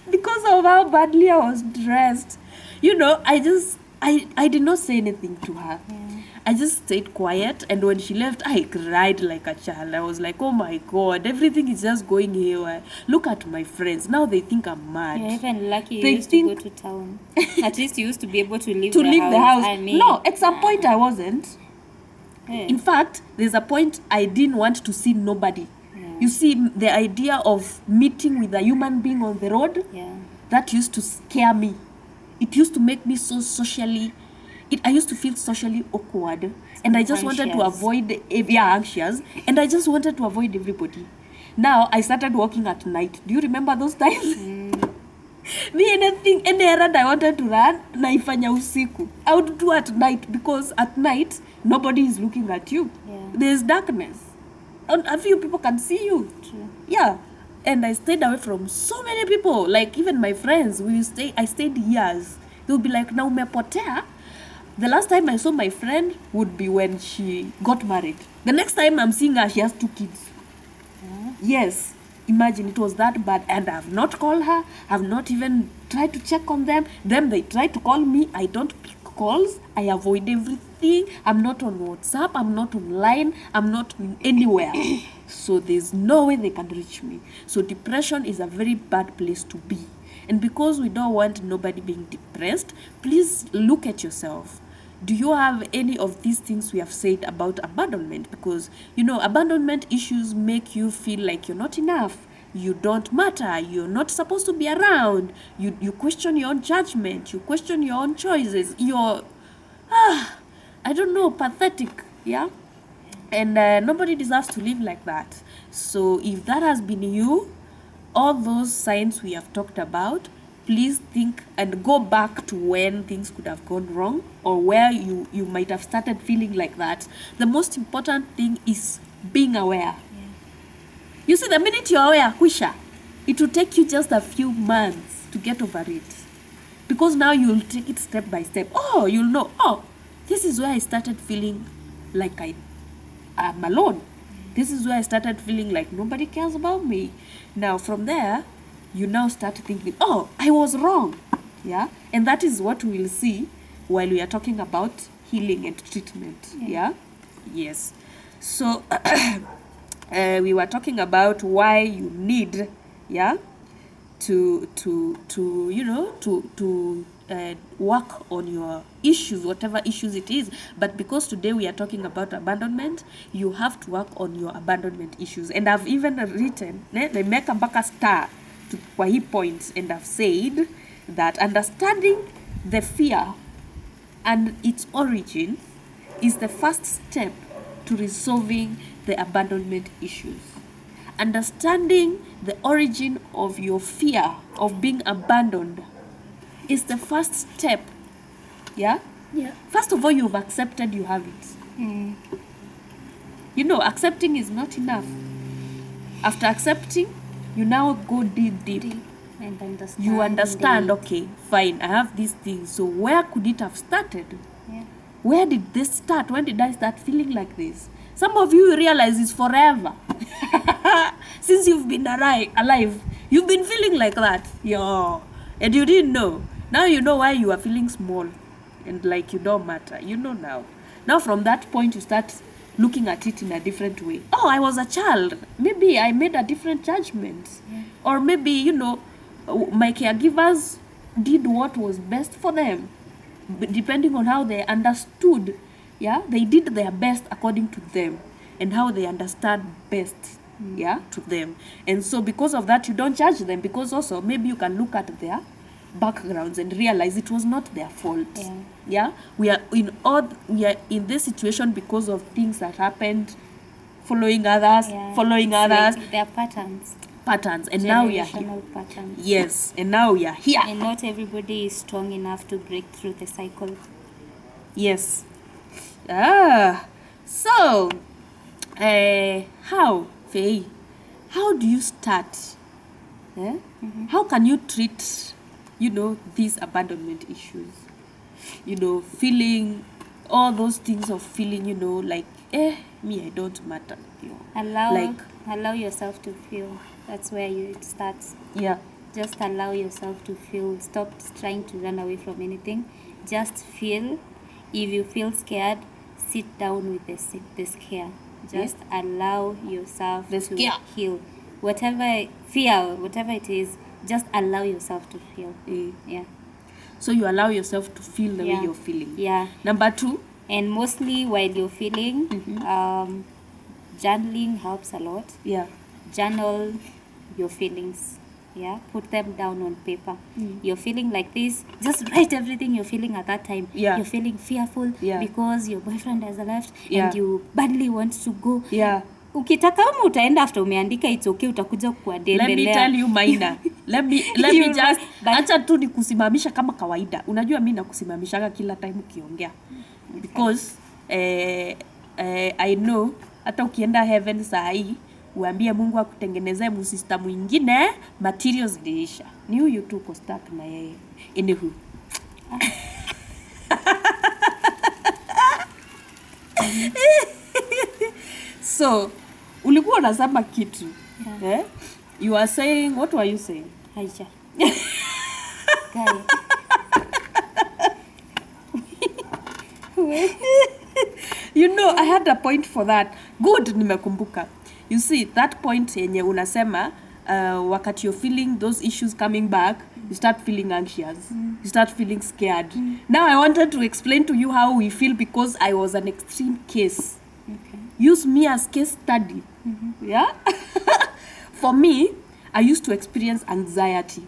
Because of how badly I was dressed. I did not say anything to her. Yeah. I just stayed quiet, and when she left, I cried like a child. I was like, oh my God, everything is just going haywire. Look at my friends. Now they think I'm mad. You're even lucky They you used to go to town. At least you used to be able to leave the house. I mean, No, at some point I wasn't. Yeah. In fact, there's a point I didn't want to see nobody. Yeah. You see, the idea of meeting with a human being on the road, Yeah. that used to scare me. It used to make me so I used to feel socially awkward, and I just wanted to avoid, anxious, and I just wanted to avoid everybody. Now I started walking at night. Do you remember those times? Me, any errand I wanted to run, naifanya usiku. I would do at night, because at night nobody is looking at you. Yeah. There's darkness, and a few people can see you. True. Yeah. And I stayed away from so many people. Like, even my friends, I stayed years. They'll be like, na umepotea. The last time I saw my friend would be when she got married. The next time I'm seeing her, she has 2 kids. Yes. Imagine, it was that bad. And I've not called her. I've not even tried to check on them. Then they try to call me. I don't pick calls. I avoid everything. I'm not on WhatsApp. I'm not online. I'm not anywhere. So there's no way they can reach me. So depression is a very bad place to be. And because we don't want nobody being depressed, please look at yourself. Do you have any of these things we have said about abandonment? Because, abandonment issues make you feel like you're not enough. You don't matter. You're not supposed to be around. You question your own judgment. You question your own choices. You're, I don't know, pathetic. Yeah? And nobody deserves to live like that. So if that has been you, all those signs we have talked about, please think and go back to when things could have gone wrong, or where you might have started feeling like that. The most important thing is being aware. Yeah. You see, the minute you're aware, it will take you just a few months to get over it. Because now you'll take it step by step. Oh, you'll know, this is where I started feeling like I'm alone. This is where I started feeling like nobody cares about me. Now, from there, you now start thinking, I was wrong. Yeah? And that is what we will see while we are talking about healing and treatment. Yeah? Yes. So, we were talking about why you need, to work on your issues, whatever issues it is. But because today we are talking about abandonment, you have to work on your abandonment issues. And I've even written, nimeka mpaka star kwa hii points, and I've said that understanding the fear and its origin is the first step to resolving the abandonment issues. Understanding the origin of your fear of being abandoned is the first step. Yeah? First of all, you've accepted you have it. You know, accepting is not enough. After accepting, you now go deep. And understand. You understand, okay, fine, I have these things. So where could it have started? Yeah. Where did this start? When did I start feeling like this? Some of you realize it's forever. Since you've been alive, you've been feeling like that. And you didn't know. Now you know why you are feeling small and like you don't matter. You know now. Now from that point, you start looking at it in a different way. Oh, I was a child. Maybe I made a different judgment. Yeah. Or maybe, my caregivers did what was best for them. Depending on how they understood. They did their best according to them and how they understand best to them. And so because of that, you don't judge them, because also maybe you can look at their backgrounds and realize it was not their fault. We are in this situation because of things that happened, following others. Like their patterns, and now we are here. Patterns. Yes, and now we are here. And not everybody is strong enough to break through the cycle. Yes. So how, Faye, how do you start? How can you treat, these abandonment issues? Feeling all those things of feeling, like, me, I don't matter. Allow yourself to feel. That's where it starts. Just allow yourself to feel. Stop trying to run away from anything. Just feel. If you feel scared, sit down with the scare. Just allow yourself to heal. Whatever fear, whatever it is, just allow yourself to feel. So you allow yourself to feel the way you're feeling. Number 2. And mostly while you're feeling, journaling helps a lot. Journal your feelings. Put them down on paper. You're feeling like this, just write everything you're feeling at that time. You're feeling fearful because your boyfriend has left and you badly want to go. Ukitaka kama utaenda after umeandika, it's okay, utakuja kuendelea. Let me tell you Maina. Let me just acha tu nikusimamisha kama kawaida. Unajua mimi nakusimamishaga kila time ukiongea. Because I know hata ukienda heaven saa hii uambie Mungu akutengenezee musista mwingine, materials ziliisha. Ni huyu tu uko stuck na yeye. Anywho. So, ulikuwa unasema kitu. You are saying, what were you saying? Aisha. I had a point for that. Good, nimekumbuka. You see, that point yenye unasema, wakati you're feeling those issues coming back, you start feeling anxious. You start feeling scared. Now I wanted to explain to you how we feel because I was an extreme case. Use me as case study. For me, I used to experience anxiety.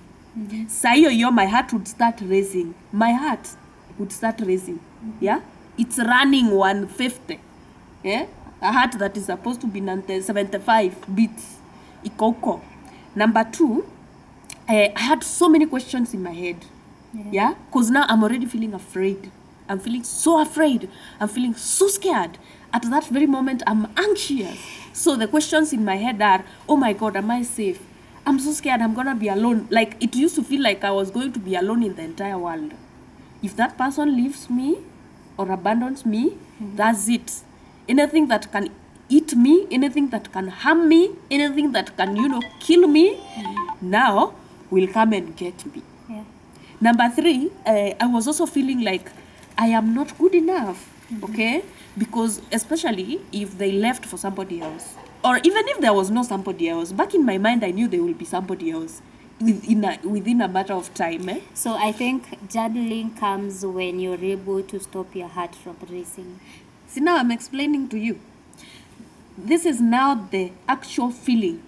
Sayo, my heart would start racing. My heart would start racing. It's running 150. A heart that is supposed to be 75 beats. Ikoko. Number 2, I had so many questions in my head. Because now I'm already feeling afraid. I'm feeling so afraid. I'm feeling so scared. At that very moment, I'm anxious. So the questions in my head are, oh my God, am I safe? I'm so scared I'm going to be alone. Like, it used to feel like I was going to be alone in the entire world. If that person leaves me or abandons me, that's it. Anything that can eat me, anything that can harm me, anything that can, kill me, now will come and get me. Number 3, I was also feeling like I am not good enough, okay? Because especially if they left for somebody else, or even if there was no somebody else, back in my mind I knew there will be somebody else within a matter of time. So I think journaling comes when you're able to stop your heart from racing. See, now I'm explaining to you. This is now the actual feeling,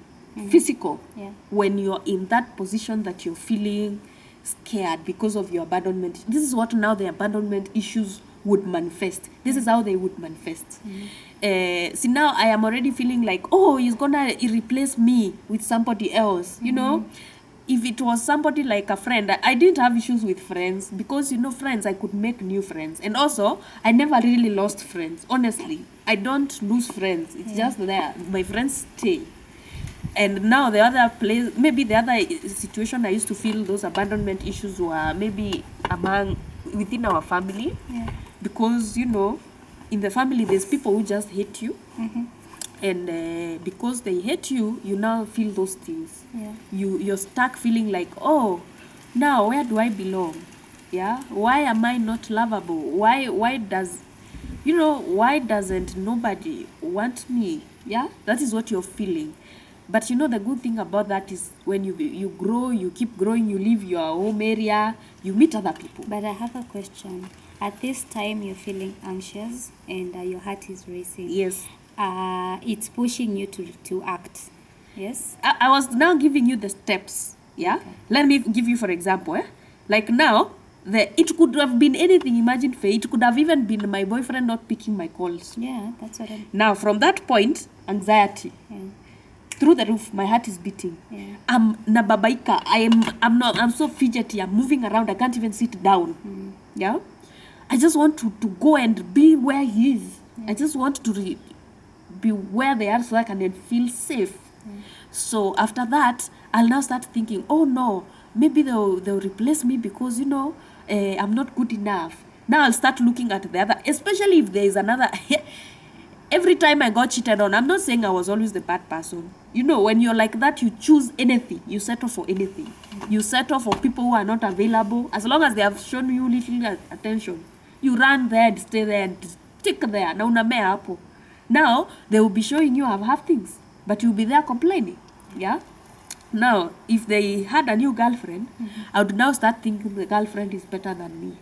physical, when you're in that position that you're feeling scared because of your abandonment. This is what now the abandonment issues would manifest. This is how they would manifest. See, now I am already feeling like, oh, he's gonna replace me with somebody else, you know. If it was somebody like a friend, I didn't have issues with friends because, you know, friends, I could make new friends. And also, I never really lost friends. Honestly, I don't lose friends. It's just there. My friends stay. And now the other place, maybe the other situation I used to feel those abandonment issues were maybe within our family. Because, you know, in the family, there's people who just hate you. And because they hate you, you now feel those things. You're stuck feeling like, oh, now where do I belong? Why am I not lovable? Why doesn't nobody want me? That is what you're feeling. But you know, the good thing about that is when you grow, you keep growing, you leave your home area, you meet other people. But I have a question. At this time, you're feeling anxious and your heart is racing. Yes. It's pushing you to act. Yes. I was now giving you the steps. Okay. Let me give you for example. Like now, it could have been anything. Imagine, Faye, it could have even been my boyfriend not picking my calls. Yeah, that's what I'm. Now, from that point, anxiety. Through the roof, my heart is beating. I'm nababaika. I'm so fidgety. I'm moving around. I can't even sit down. I just want to go and be where he is. I just want to be where they are so I can feel safe. So after that, I'll now start thinking, oh no, maybe they'll replace me because, you know, I'm not good enough. Now I'll start looking at the other, especially if there is another. Every time I got cheated on, I'm not saying I was always the bad person. You know, when you're like that, you choose anything. You settle for anything. You settle for people who are not available. As long as they have shown you little attention, you run there and stay there and stick there. Now, they will be showing you I have things, but you'll be there complaining. Now, if they had a new girlfriend, I would now start thinking the girlfriend is better than me.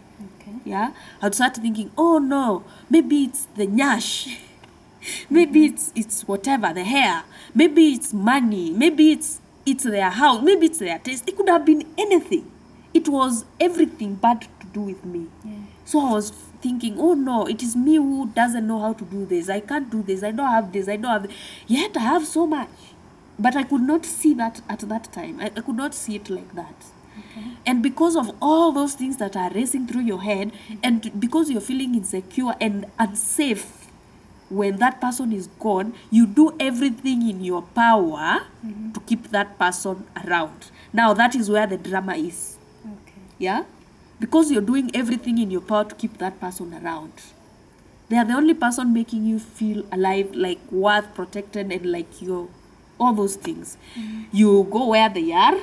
I would start thinking, oh no, maybe it's the nyash. Maybe it's whatever, the hair. Maybe it's money. Maybe it's their house. Maybe it's their taste. It could have been anything. It was everything bad to do with me. So I was thinking, oh no, it is me who doesn't know how to do this. I can't do this. I don't have this. I don't have this. Yet I have so much. But I could not see that at that time. I could not see it like that. And because of all those things that are racing through your head, and because you're feeling insecure and unsafe when that person is gone, you do everything in your power to keep that person around. Now that is where the drama is. Because you're doing everything in your power to keep that person around. They are the only person making you feel alive, like worth, protected, and like you're all those things. You go where they are.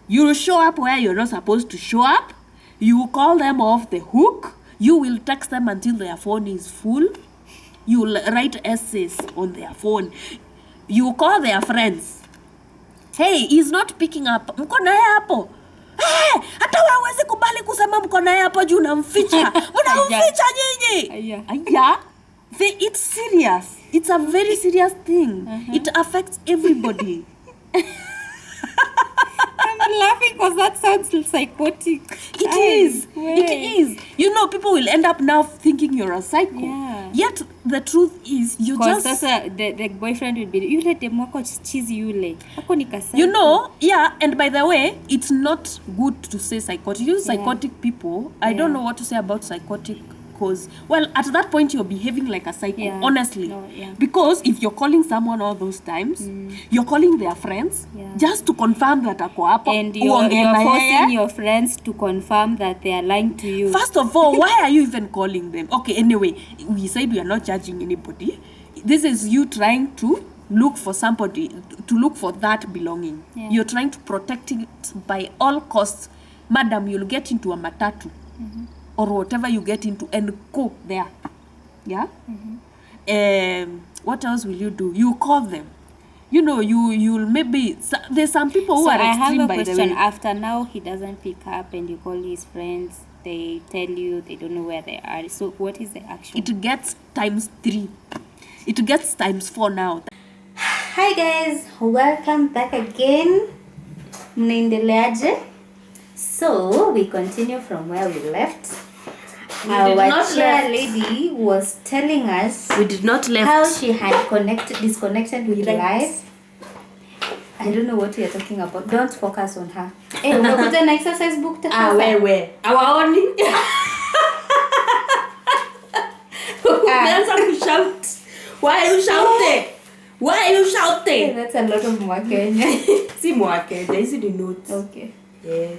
You show up where you're not supposed to show up. You call them off the hook. You will text them until their phone is full. You will write essays on their phone. You call their friends. Hey, he's not picking up. Mko naye hapo. Hey, hata wawezi kubali kusema mko naye hapo juu namficha. Mnamficha nyinyi. Aya. It's serious. It's a very serious thing. It affects everybody. I'm laughing because that sounds psychotic. It is. It is. You know, people will end up now thinking you're a psycho. Yet the truth is, you just. Because the boyfriend will be yule demwako cheesy yule. Ako ni ka psycho. You know, and by the way, it's not good to say psychotic. You psychotic people. I don't know what to say about psychotic. Because, well, at that point, you're behaving like a psycho, honestly. Because if you're calling someone all those times, you're calling their friends just to confirm that ako hapo. And you're forcing your friends to confirm that they are lying to you. First of all, why are you even calling them? Okay, anyway, we said we are not judging anybody. This is you trying to look for somebody, to look for that belonging. You're trying to protect it by all costs. Madam, you'll get into a matatu. Or whatever you get into and go there. what else will you do? You call them. You know, you'll maybe... there's some people who are extreme, by the way. I have a question. After now, he doesn't pick up and you call his friends. They tell you they don't know where they are. So what is the action? It gets times 3. It gets times 4 now. Hi guys, welcome back again. Mnaendeleaje? So we continue from where we left. Our chair lady was telling us we did not left how she had disconnected with life. I don't know what we are talking about. Don't focus on her. Hey, umekuja na exercise book tafadhali. Wewe. Hawaoni? Unaanza kushout. Why are you shouting? Why are you shouting? Hey, that's a lot of Mwakenya. Si Mwakenya, hizi ni notes. Okay. Yeah.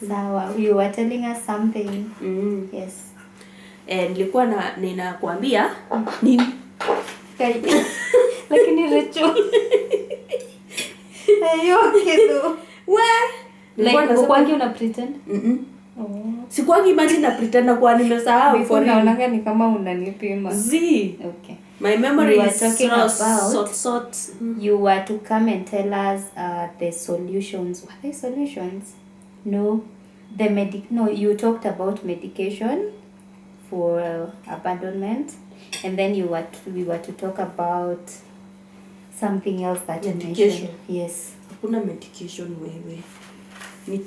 Sawa, you were telling us something. Yes. Nilikuwa ninakuambia nini? Lakini Rachel. Ayo kitu. Like ukwangi una pretend? Sikuangi imagine na pretend na kwa nimesahau. Before naonanga ni kama unanipima. Okay. My memory is talking about sort. You were to come and tell us the solutions. What are the solutions? No. You talked about medication for abandonment, and then we were to talk about something else that you mentioned. Yes. Hakuna medication wewe.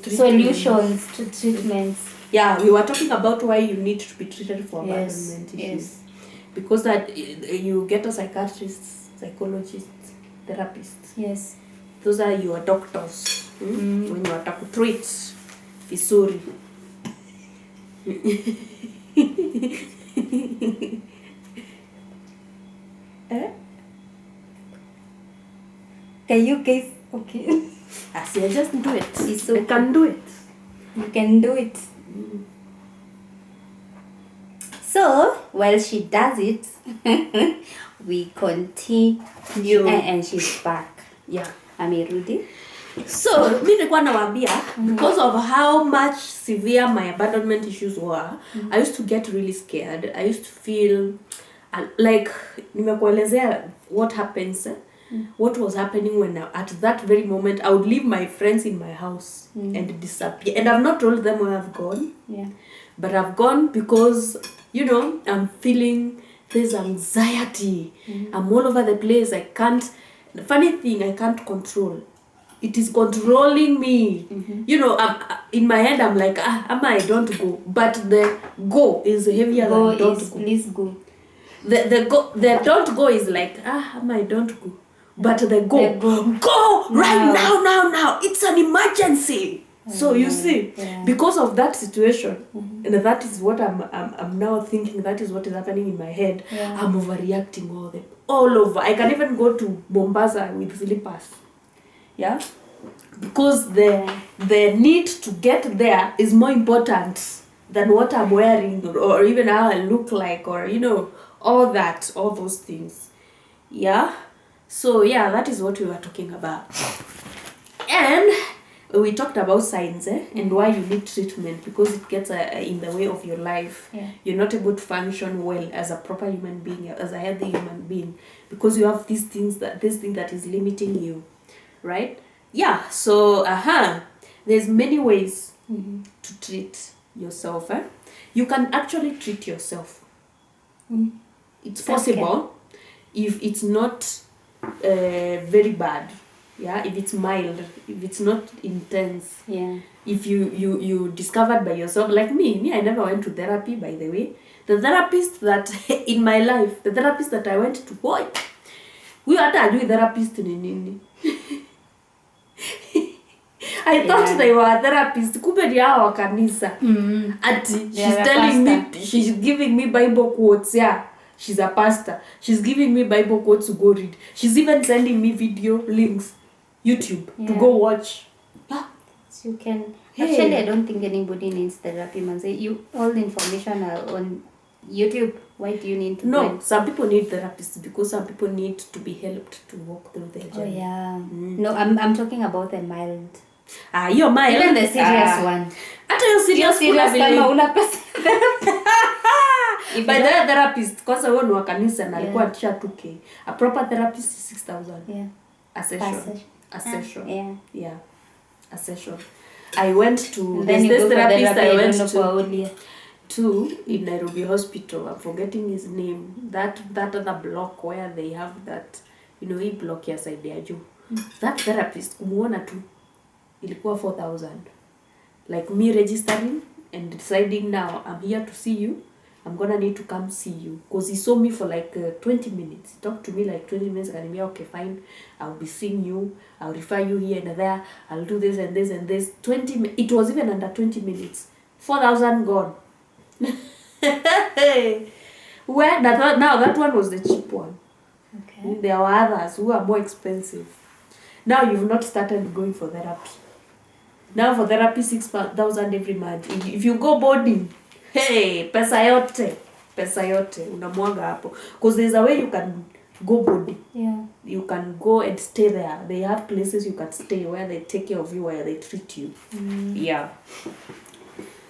Solutions to treatments. Yeah, we were talking about why you need to be treated for abandonment issues. Yes. Because that you get a psychiatrist, psychologist, therapist. Yes. Those are your doctors. When you are to treat vizuri. Can you guys? Okay. I just do it. It's okay. I can do it. You can do it. So, while she does it, we continue. And she's back. Yeah. Amerudi. So, mimi nilikuwa nawaambia, because of how much severe my abandonment issues were, I used to get really scared. I used to feel like nimekuelezea what happens. What was happening when at that very moment I would leave my friends in my house and disappear. And I've not told them where I've gone. Yeah. But I've gone because, I'm feeling this anxiety. I'm all over the place. The funny thing, I can't control. It is controlling me. In my head, I'm like, I don't go. But the go is heavier than don't go. Please go. The don't go is like, I don't go. But the go right now. It's an emergency. So you see, because of that situation, and that is what I'm now thinking, that is what is happening in my head. I'm overreacting all over. I can even go to Mombasa with slippers. Yeah, because the need to get there is more important than what I'm wearing or even how I look like, or all those things. Yeah. So yeah, that is what we were talking about. And we talked about signs and why you need treatment, because it gets in the way of your life. Yeah. You're not able to function well as a proper human being, as a healthy human being, because you have this thing that is limiting you, right? Yeah. So there's many ways to treat yourself. You can actually treat yourself. It's possible if it's not very bad. Yeah, if it's mild, if it's not intense. Yeah. If you discovered by yourself, like me, I never went to therapy, by the way. The therapist that in my life, the therapist that I went to, boy, we had to do therapist nini. I thought they were a therapist. Kumbe ni hao wa kanisa. Ati she's telling me, she's giving me Bible quotes. Yeah. She's a pastor. She's giving me Bible quotes to go read. She's even sending me video links, YouTube, to go watch. So you can. Actually, I don't think anybody needs therapy, man. All the information are on YouTube. Why do you need to? No, some people need therapists because some people need to be helped to walk through their journey. Oh yeah. No, I'm talking about the mild. You're mild. Even the serious one. Hata yo serious kama una pesa. By the way, therapist, kwanza wewe ni wa kanisa na alikuwa atisha 2K. A proper therapist is 6,000. Yeah. A session. A session. Yeah. Yeah. A session. I went to this therapist I went to in Nairobi Hospital. I'm forgetting his name. That other block where they have that, you know, hii block ya side ya juu. That therapist kumuona tu ilikuwa 4,000. Like me registering and deciding now I'm here to see you. I'm gonna need to come see you. Because he saw me for like 20 minutes. He talked to me like 20 minutes. And me, okay, fine. I'll be seeing you. I'll refer you here and there. I'll do this and this and this. It was even under 20 minutes. 4,000 gone. Where now that one was the cheap one. Okay. There were others who are more expensive. Now you've not started going for therapy. Now for therapy 6,000 every month. If you go boarding, hey, pesa yote unamwaga hapo. Because there's a way you can go boarding. Yeah. You can go and stay there. They have places you can stay where they take care of you, where they treat you. Yeah.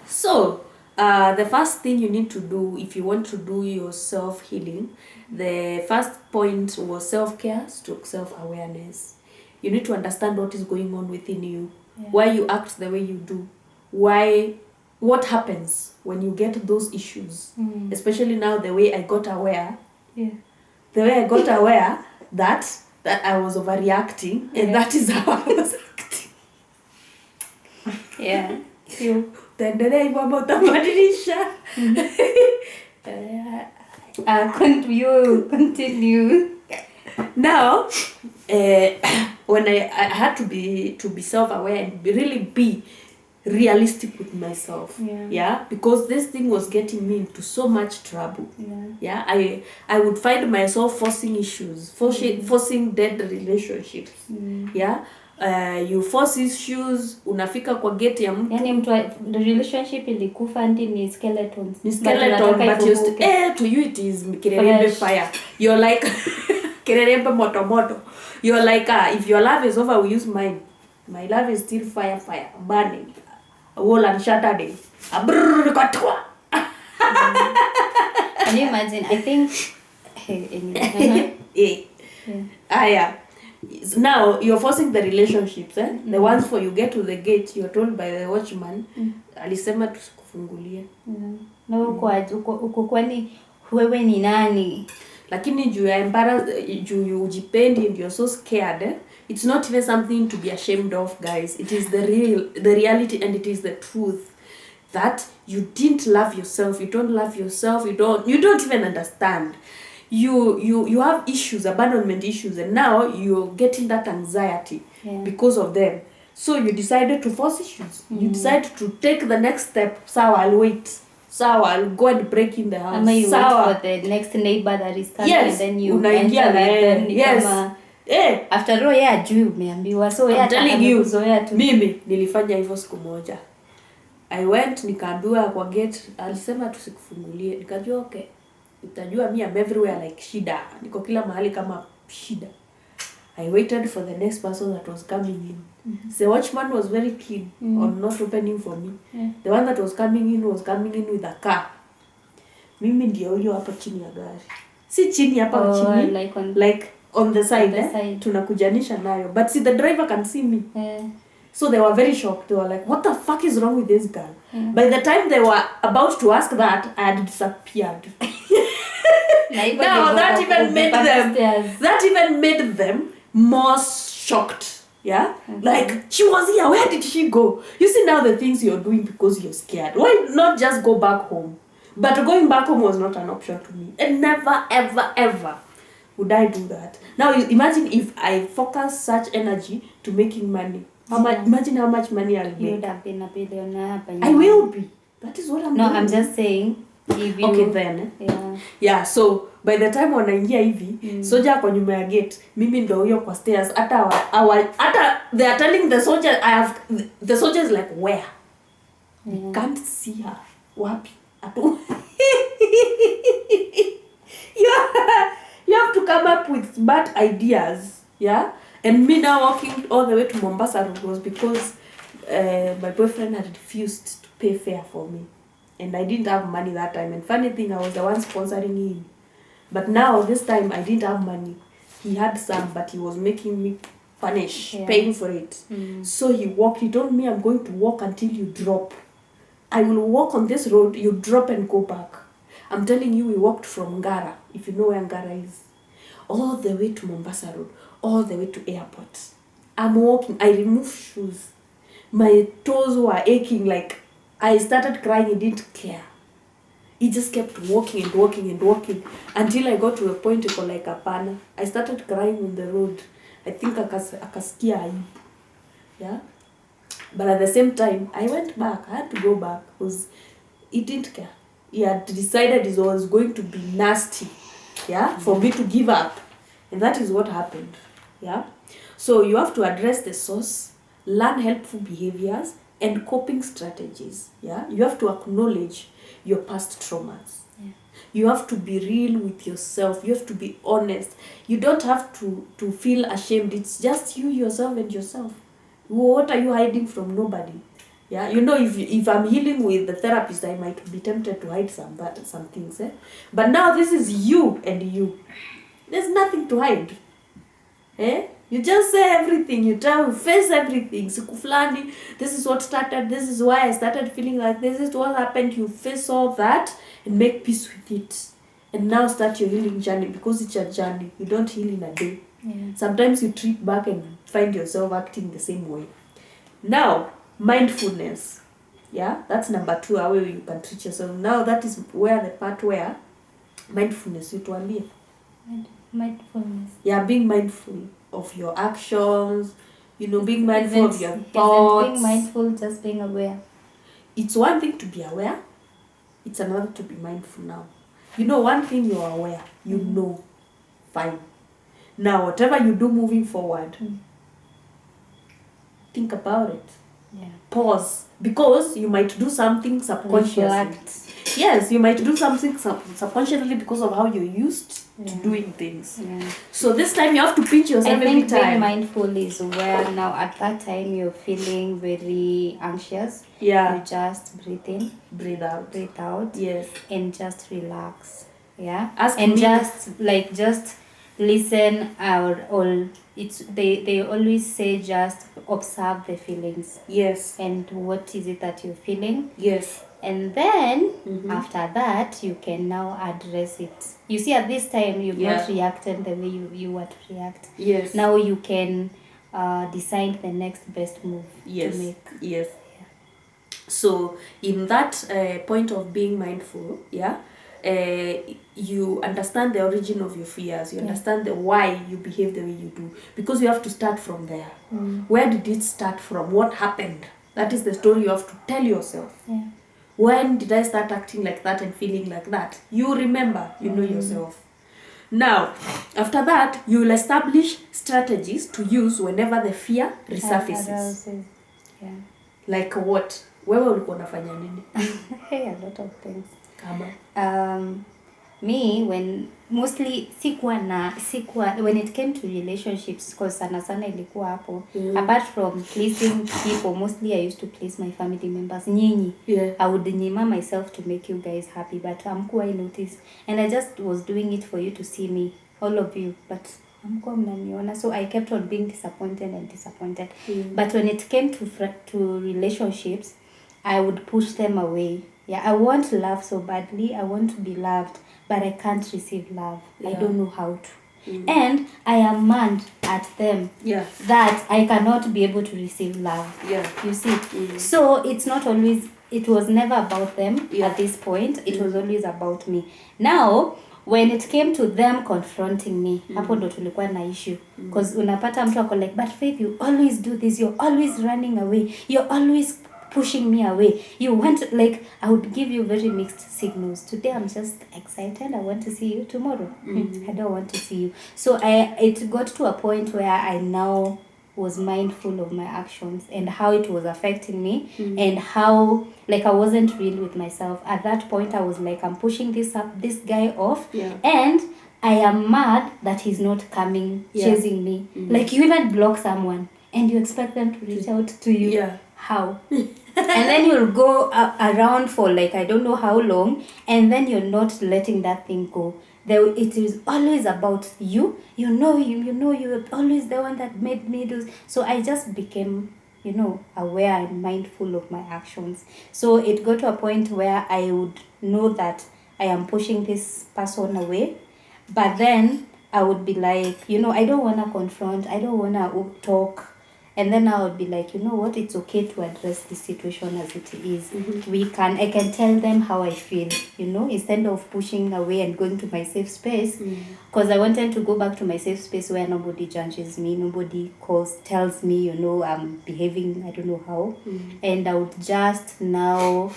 So the first thing you need to do if you want to do your self-healing, the first point was self-care, stroke self-awareness. You need to understand what is going on within you, why you act the way you do, what happens when you get those issues, especially now the way I got aware, that I was overreacting, and that is how I was acting. Yeah. Tendelea hivyo ama utabadilisha. Continue. Now, when I had to be self-aware and really be realistic with myself. Yeah, because this thing was getting me into so much trouble. Yeah, I would find myself forcing issues, forcing dead relationships. Yeah. You force issues, unafika kwa gate ya mtu. Yani the relationship ilikufa until ni skeletons. But to you it is kirerembe fire. You're like kirerembe moto. You're like if your love is over, we use mine. My love is still fire, burning. Wall and shattered. Can you imagine? I think yeah. Now you're forcing the relationships, the ones for you get to the gate, you're told by the watchman, alisema tusikufungulie. Na uko kwani wewe ni nani? Lakini juu ya juu ujipendi and you're so scared, it's not even something to be ashamed of, guys. It is the reality, and it is the truth that you didn't love yourself. You don't love yourself. You don't even understand. You have issues, abandonment issues, and now you're getting that anxiety because of them. So you decided to force issues. You decided to take the next step. So I'll wait. So I'll go and break in the house. Ama you wait for the next neighbor that is coming, and then you enter with them. Yes. After all, juu umeambiwa. So I'm telling you, mimi nilifanya hivyo siku moja. I went nikaambiwa kwa gate, alisema tusikufungulie. Nikajua okay. Utajua me I'm everywhere like shida. Niko kila mahali kama shida. I waited for the next person that was coming in. The watchman was very keen on not opening for me. The one that was coming in with a car. Mimi ndio huyo hapa chini ya gari. Si chini hapa chini. Like on the side. Tunakujanisha nayo. But see, the driver can see me. So they were very shocked. They were like, what the fuck is wrong with this girl? By the time they were about to ask that, I had disappeared. Now that even made them more shocked. Yeah? Like, she was here, where did she go? You see now the things you're doing because you're scared. Why not just go back home? But going back home was not an option to me. And never, ever, ever would I do that. Now imagine if I focus such energy to making money. Imagine how much money I'll make. You would have been a billionaire. I will be. That is what I'm doing. No, I'm just saying. Okay then. Yeah, so by the time wanaingia hivi, soja kwa nyuma ya gate, mimi ndo huyo kwa stairs. Hata they are telling the soldier, the soldier is like, where? You can't see her. Wapi? Atu. You have to come up with bad ideas. Yeah? And me now walking all the way to Mombasa was because my boyfriend had refused to pay fare for me. And I didn't have money that time. And funny thing, I was the one sponsoring him. But now, this time, I didn't have money. He had some, but he was making me punish, paying for it. So he told me, I'm going to walk until you drop. I will walk on this road, you drop and go back. I'm telling you, we walked from Ngara, if you know where Ngara is, all the way to Mombasa Road, all the way to airport. I'm walking, I removed shoes. My toes were aching, like I started crying, he didn't care. He just kept walking and walking and walking until I got to a point called like Apana. I started crying on the road. I think akasikia aibu. Yeah? But at the same time, I went back. I had to go back because he didn't care. He had decided it was going to be nasty, yeah, for me to give up. And that is what happened, yeah. So you have to address the source, learn helpful behaviors and coping strategies, yeah. You have to acknowledge your past traumas. Yeah. You have to be real with yourself. You have to be honest. You don't have to feel ashamed. It's just you, yourself, and yourself. What are you hiding from? Nobody. Yeah, you know, if I'm healing with the therapist, I might be tempted to hide some things. But now this is you and you. There's nothing to hide. You just say everything. You face everything. Sikuflani, this is what started. This is why I started feeling like this is what happened. You face all that and make peace with it. And now start your healing journey, because it's a journey. You don't heal in a day. Yeah. Sometimes you trip back and find yourself acting the same way. Now, mindfulness. Yeah, that's number 2, how you can treat yourself. Now that is where the part where mindfulness, you tuambie. Mindfulness. Yeah, being mindful of your actions, you know, being mindful of your thoughts. Being mindful just being aware? It's one thing to be aware, it's another to be mindful now. You know, one thing you're aware, you know, fine. Now, whatever you do moving forward, think about it. Yeah. Pause. Because you might do something subconsciously. Reflect. Yes, you might do something subconsciously because of how you're used to doing things. Yeah. So this time you have to pinch yourself every time. I think being mindful is where now at that time you're feeling very anxious. Yeah. You just breathe in. Breathe out. Breathe out. Yes. And just relax. Yeah. Just listen or it's they always say just observe the feelings. Yes. And what is it that you're feeling? Yes. And then after that you can now address it. You see, at this time you've not reacted the way you want to react. Yes. Now you can decide the next best move to make. Yes. Yeah. So in that point of being mindful, you understand the origin of your fears. You understand why you behave the way you do, because you have to start from there. Where did it start from? What happened? That is the story you have to tell yourself. Yeah. When did I start acting like that and feeling like that? You remember, you know yourself. Now, after that, you will establish strategies to use whenever the fear resurfaces. Yeah. Like what? Wewe ulikuwa unafanya nini? Hey, a lot of things. Kama? Me, when mostly when it came to relationships, because sana ilikuwa hapo, apart from pleasing people, mostly I used to please my family members. Nyinyi. Yeah. I would nyima myself to make you guys happy, but I noticed, and I just was doing it for you to see me, all of you, but so I kept on being disappointed. But when it came to relationships, I would push them away. Yeah, I want love so badly. I want to be loved, but I can't receive love. Yeah. I don't know how to. And I am mad at them that I cannot be able to receive love. Yeah. You see? So it's not always, it was never about them at this point. It was always about me. Now, when it came to them confronting me, hapo ndo tulikuwa na issue. Because unapata mtu ako like, but Faith, you always do this. You're always running away. You're always pushing me away. You want, like, I would give you very mixed signals. Today I'm just excited. I want to see you. Tomorrow I don't want to see you. So it got to a point where I now was mindful of my actions and how it was affecting me, and how, like, I wasn't real with myself. At that point I was like, I'm pushing this guy off, and I am mad that he's not coming, chasing me. Like, you even block someone and you expect them to reach out to you. Yeah. How? And then you'll go around for like I don't know how long, and then you're not letting that thing go. It is always about you. You know you're always the one that made me do. So I just became, aware and mindful of my actions. So it got to a point where I would know that I am pushing this person away, but then I would be like, I don't want to confront, I don't want to talk. And then I would be like, you know what, it's okay to address the situation as it is. I can tell them how I feel, instead of pushing away and going to my safe space. Because I wanted to go back to my safe space where nobody judges me, nobody tells me, I'm behaving, I don't know how. And I would just now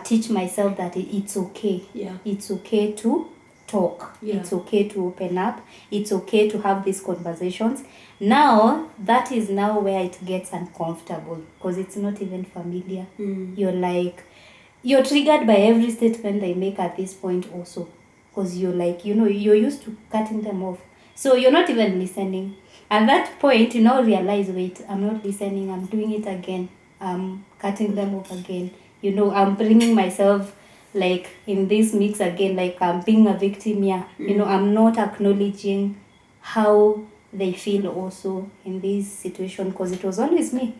teach myself that it's okay. Yeah. It's okay to talk. Yeah. It's okay to open up. It's okay to have these conversations. Now, that is now where it gets uncomfortable because it's not even familiar. You're triggered by every statement they make at this point also. Because you're like, you're used to cutting them off. So you're not even listening. At that point, you now realize, wait, I'm not listening. I'm doing it again. I'm cutting them off again. I'm bringing myself like in this mix again, like I'm being a victim here. I'm not acknowledging how they feel also in this situation because it was always me.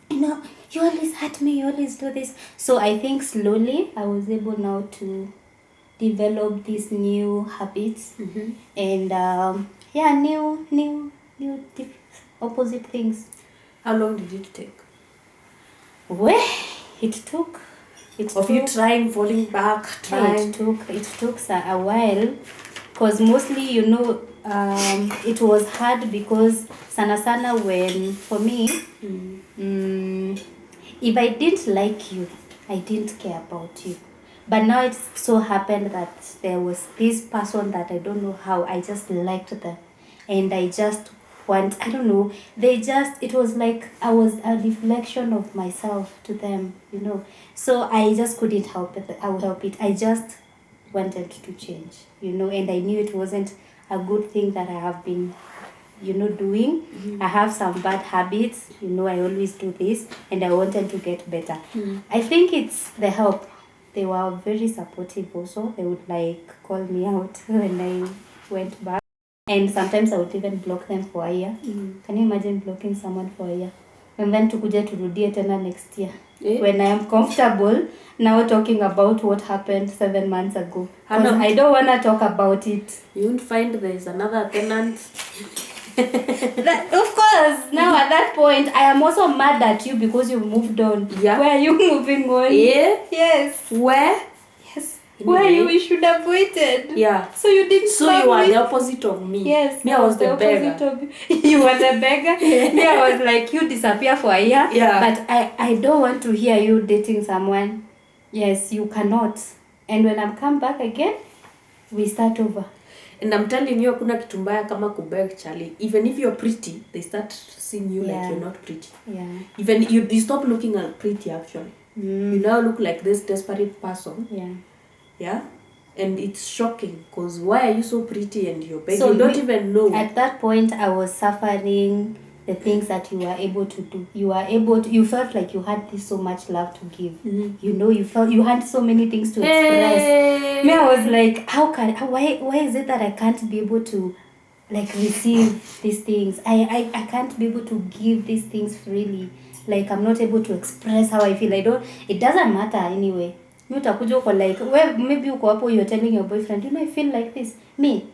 You always hurt me, you always do this. So I think slowly I was able now to develop these new habits and new opposite things. How long did it take? Well, it took Of you trying, falling back, trying? It took a while because mostly, it was hard because sana when, for me, if I didn't like you, I didn't care about you. But now it so happened that there was this person that I don't know how, I just liked them. And I just I don't know, it was like I was a reflection of myself to them, So I just couldn't help it. I just wanted to change, and I knew it wasn't a good thing that I have been, doing. I have some bad habits, I always do this, and I wanted to get better. I think it's the help. They were very supportive also. They would call me out when I went back. And sometimes I would even block them for a year. Can you imagine blocking someone for a year? And then tukuja turudie tena next year. When I am comfortable now talking about what happened 7 months ago. Because I don't want to talk about it. You won't find there's another tenant. Of course. Now at that point, I am also mad at you because you moved on. Yeah. Where are you moving on? Yeah. Yes. Where? Yes. Where you should have waited. Yeah. So you didn't. So you are the opposite of me. Yes. Me, I was the beggar. You were the beggar. Me, I was like, you disappear for a year. Yeah. But I don't want to hear you dating someone. Yes, you cannot. And when I come back again, we start over. And I'm telling you, hakuna kitu mbaya kama kubeg Charlie. Even if you're pretty, they start seeing you like you're not pretty. Yeah. Even you stop looking pretty actually. You now look like this desperate person. Yeah. Yeah. And it's shocking because why are you so pretty and you're begging? So you don't even know. At that point, I was suffering the things that you were able to do. You felt like you had this so much love to give. You felt you had so many things to express. Me, I was like, why is it that I can't be able to receive these things? I can't be able to give these things freely. Like I'm not able to express how I feel. It doesn't matter anyway. Me utakuja uko maybe uko hapo you're telling your boyfriend, I feel like this. Me,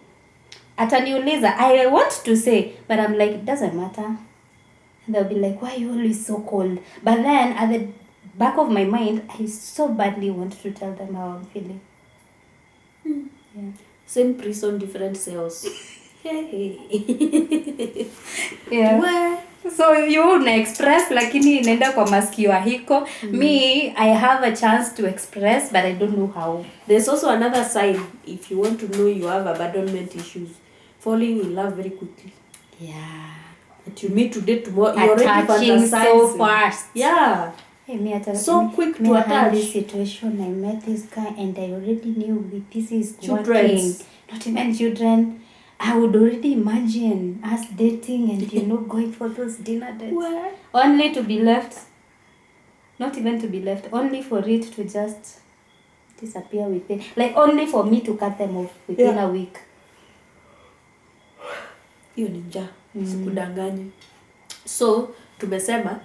ataniuliza, I want to say, but I'm like, it doesn't matter. And they'll be like, why are you always so cold? But then at the back of my mind, I so badly want to tell them how I'm feeling. Yeah. Same prison, different cells. Yeah. Where? So you una express lakini inaenda kwa masikio hiko. Me, I have a chance to express, but I don't know how. There's also another sign if you want to know you have abandonment issues. Falling in love very quickly. Yeah. That you meet today, tomorrow, you already Attaching fantasize. so fast. Yeah. So quick to attach. I had this situation, I met this guy and I already knew this is Children. working. Not even children. I would already imagine us dating and, you know, going for those dinner dates. What? Only to be left, not even to be left, only for it to just disappear within, like only for me to cut them off within a week. Hiyo ni njaa, sikudanganye. So, tumesema,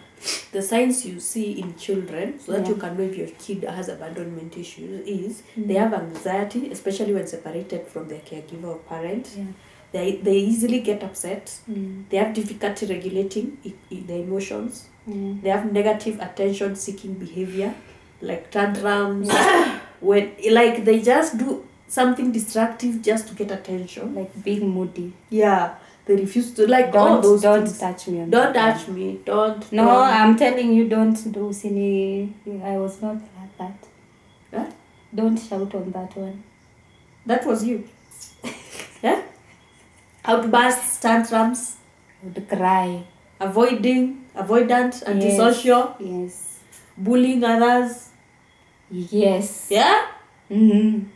the signs you see in children, so that you can know if your kid has abandonment issues, is they have anxiety, especially when separated from their caregiver or parent. They easily get upset. They have difficulty regulating their emotions. They have negative attention-seeking behavior, like tantrums. When, like, they just do something destructive just to get attention. Like being moody. Yeah. They refuse to, like, all those Don't things. touch me. Don't touch me. Don't. No, I'm telling you, don't do silly. I was not like that. Huh? Don't shout on that one. That was you. Yeah? Outbursts, tantrums. Would cry. Avoidant, antisocial. Yes. Bullying others. Yes. Yeah? Mm-hmm.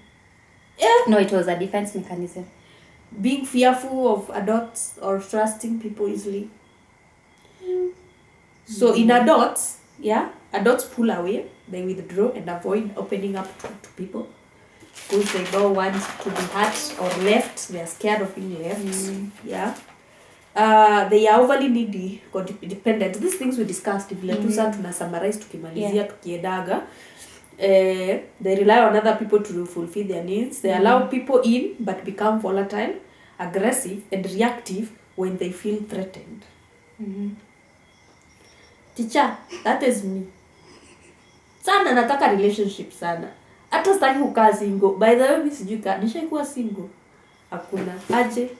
Yeah. No, it was a defense mechanism. Being fearful of adults or trusting people easily. So in adults, adults pull away, they withdraw and avoid opening up to people because they don't want to be hurt or left. They are scared of being left. Yeah. They are overly needy, dependent. These things we discussed, if tu tuna summarize tukimalizia tukiedaga. They rely on other people to fulfill their needs. They allow people in but become volatile, aggressive and reactive when they feel threatened. Teacher, that is me. Sana nataka relationship sana. Hata sitaki kukaa single. By the way, mimi sijui nishaikuwa single. Hakuna. Aje.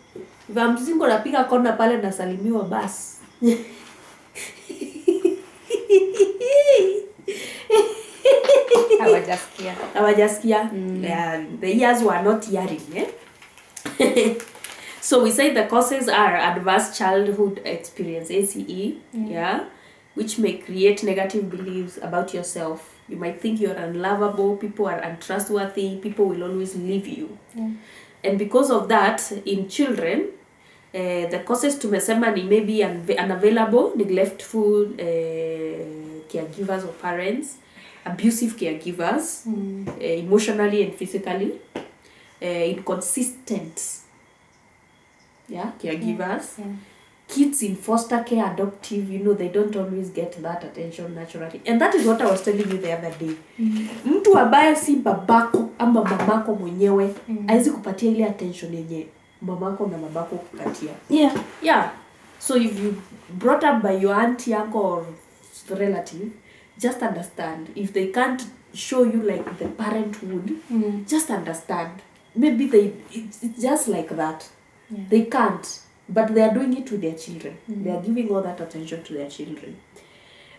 If I'm single napiga kona pale nasalimiwa basi. Hawajasikia. The ears were not hearing. So we say the causes are adverse childhood experience, ACE, which may create negative beliefs about yourself. You might think you're unlovable, people are untrustworthy, people will always leave you. And because of that, in children, the causes tumesema ni maybe unavailable, neglectful caregivers or parents, abusive caregivers, emotionally and physically, inconsistent caregivers, kids in foster care, adoptive, you know, they don't always get that attention naturally. And that is what I was telling you the other day. Mtu ambaye si babako ama mamako mwenyewe haizi kupatia ile attention yenye mamako na babako kupatia. Yeah. So if you brought up by your auntie, uncle or relative, just understand. If they can't show you like the parent would, just understand. Maybe it's just like that. They can't, but they are doing it to their children. They are giving all that attention to their children.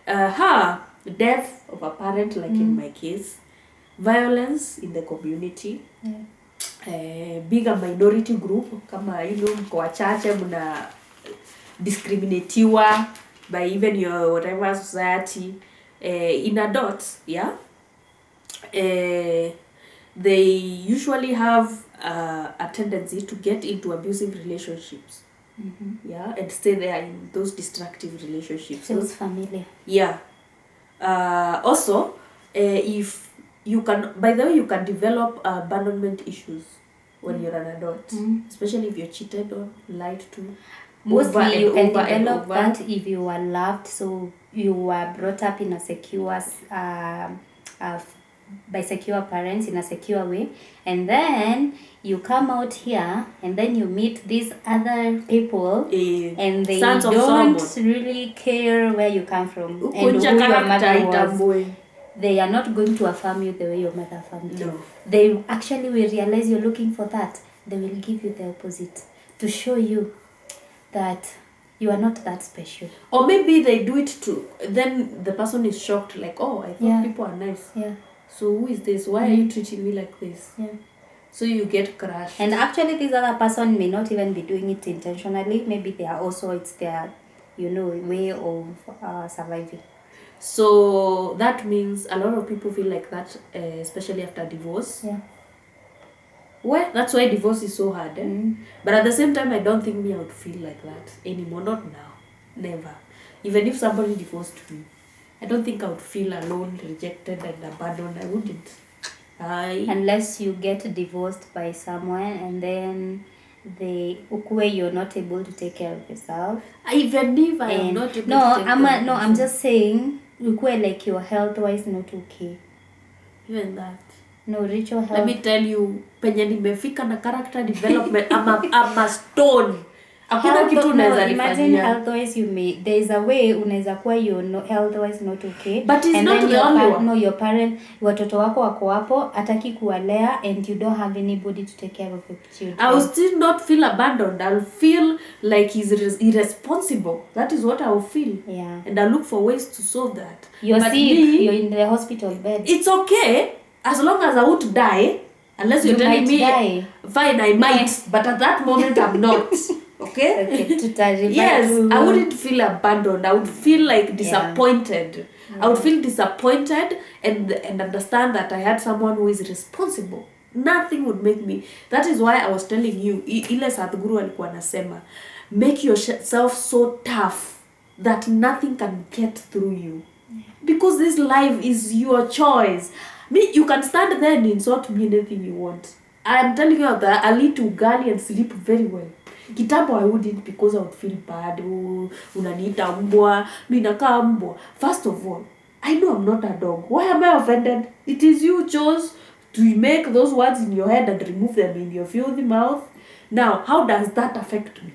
Death of a parent, like in my case, violence in the community, being a minority group, kama mko wachache mna discriminatiwa by even your whatever society. In adults, they usually have a tendency to get into abusive relationships. And stay there in those destructive relationships. Feels familiar. Also, if you can, by the way, you can develop abandonment issues when you're an adult, especially if you're cheated or lied to. Mostly you can develop that if you are loved, so you were brought up in a secure, by secure parents in a secure way, and then you come out here and then you meet these other people and they don't really care where you come from and who your mother was. They are not going to affirm you the way your mother affirmed you. They actually will realize you're looking for that. They will give you the opposite to show you that you are not that special. Or maybe they do it too. Then the person is shocked, like, oh, I thought people are nice. So who is this? Why are you treating me like this? So you get crushed. And actually this other person may not even be doing it intentionally. Maybe they are also, it's their, way of surviving. So that means a lot of people feel like that, especially after divorce. Well, that's why divorce is so hard. But at the same time, I don't think me I would feel like that anymore. Not now. Never. Even if somebody divorced me, I don't think I would feel alone, rejected, and abandoned. I wouldn't. Unless you get divorced by someone and then you're not able to take care of yourself. Even if I am not able to take care of myself. I'm just saying like your health wise not okay. Even that. No, ritual health. Let me tell you, penye nimefika na character development, I'm a stone. Hakuna kitu unaweza imagine health wise there is a way unaweza kuwa health wise not okay. But it's not the only one. No, your parent, watoto wako wako hapo, hataki kuwalea and you don't have anybody to take care of your children. I will still not feel abandoned. I'll feel like he's irresponsible. That is what I will feel. Yeah. And I'll look for ways to solve that. You're sick, you're in the hospital bed. It's okay as long as I won't die. Unless you're telling me, die. Fine, I might. But at that moment, I'm not. Okay? Yes, I wouldn't feel abandoned. I would feel like disappointed. I would feel disappointed and understand that I had someone who is responsible. Nothing would make me. That is why I was telling you, ile Sadhguru alikuwa anasema, make yourself so tough that nothing can get through you. Because this life is your choice. You can stand there and insult me anything you want. I am telling you that I'll eat ugali and sleep very well. Kitambo I wouldn't, because I would feel bad. Unaniita mbwa, mimi nakaa mbwa. First of all, I know I'm not a dog. Why am I offended? It is you chose to make those words in your head and remove them in your filthy mouth. Now, how does that affect me?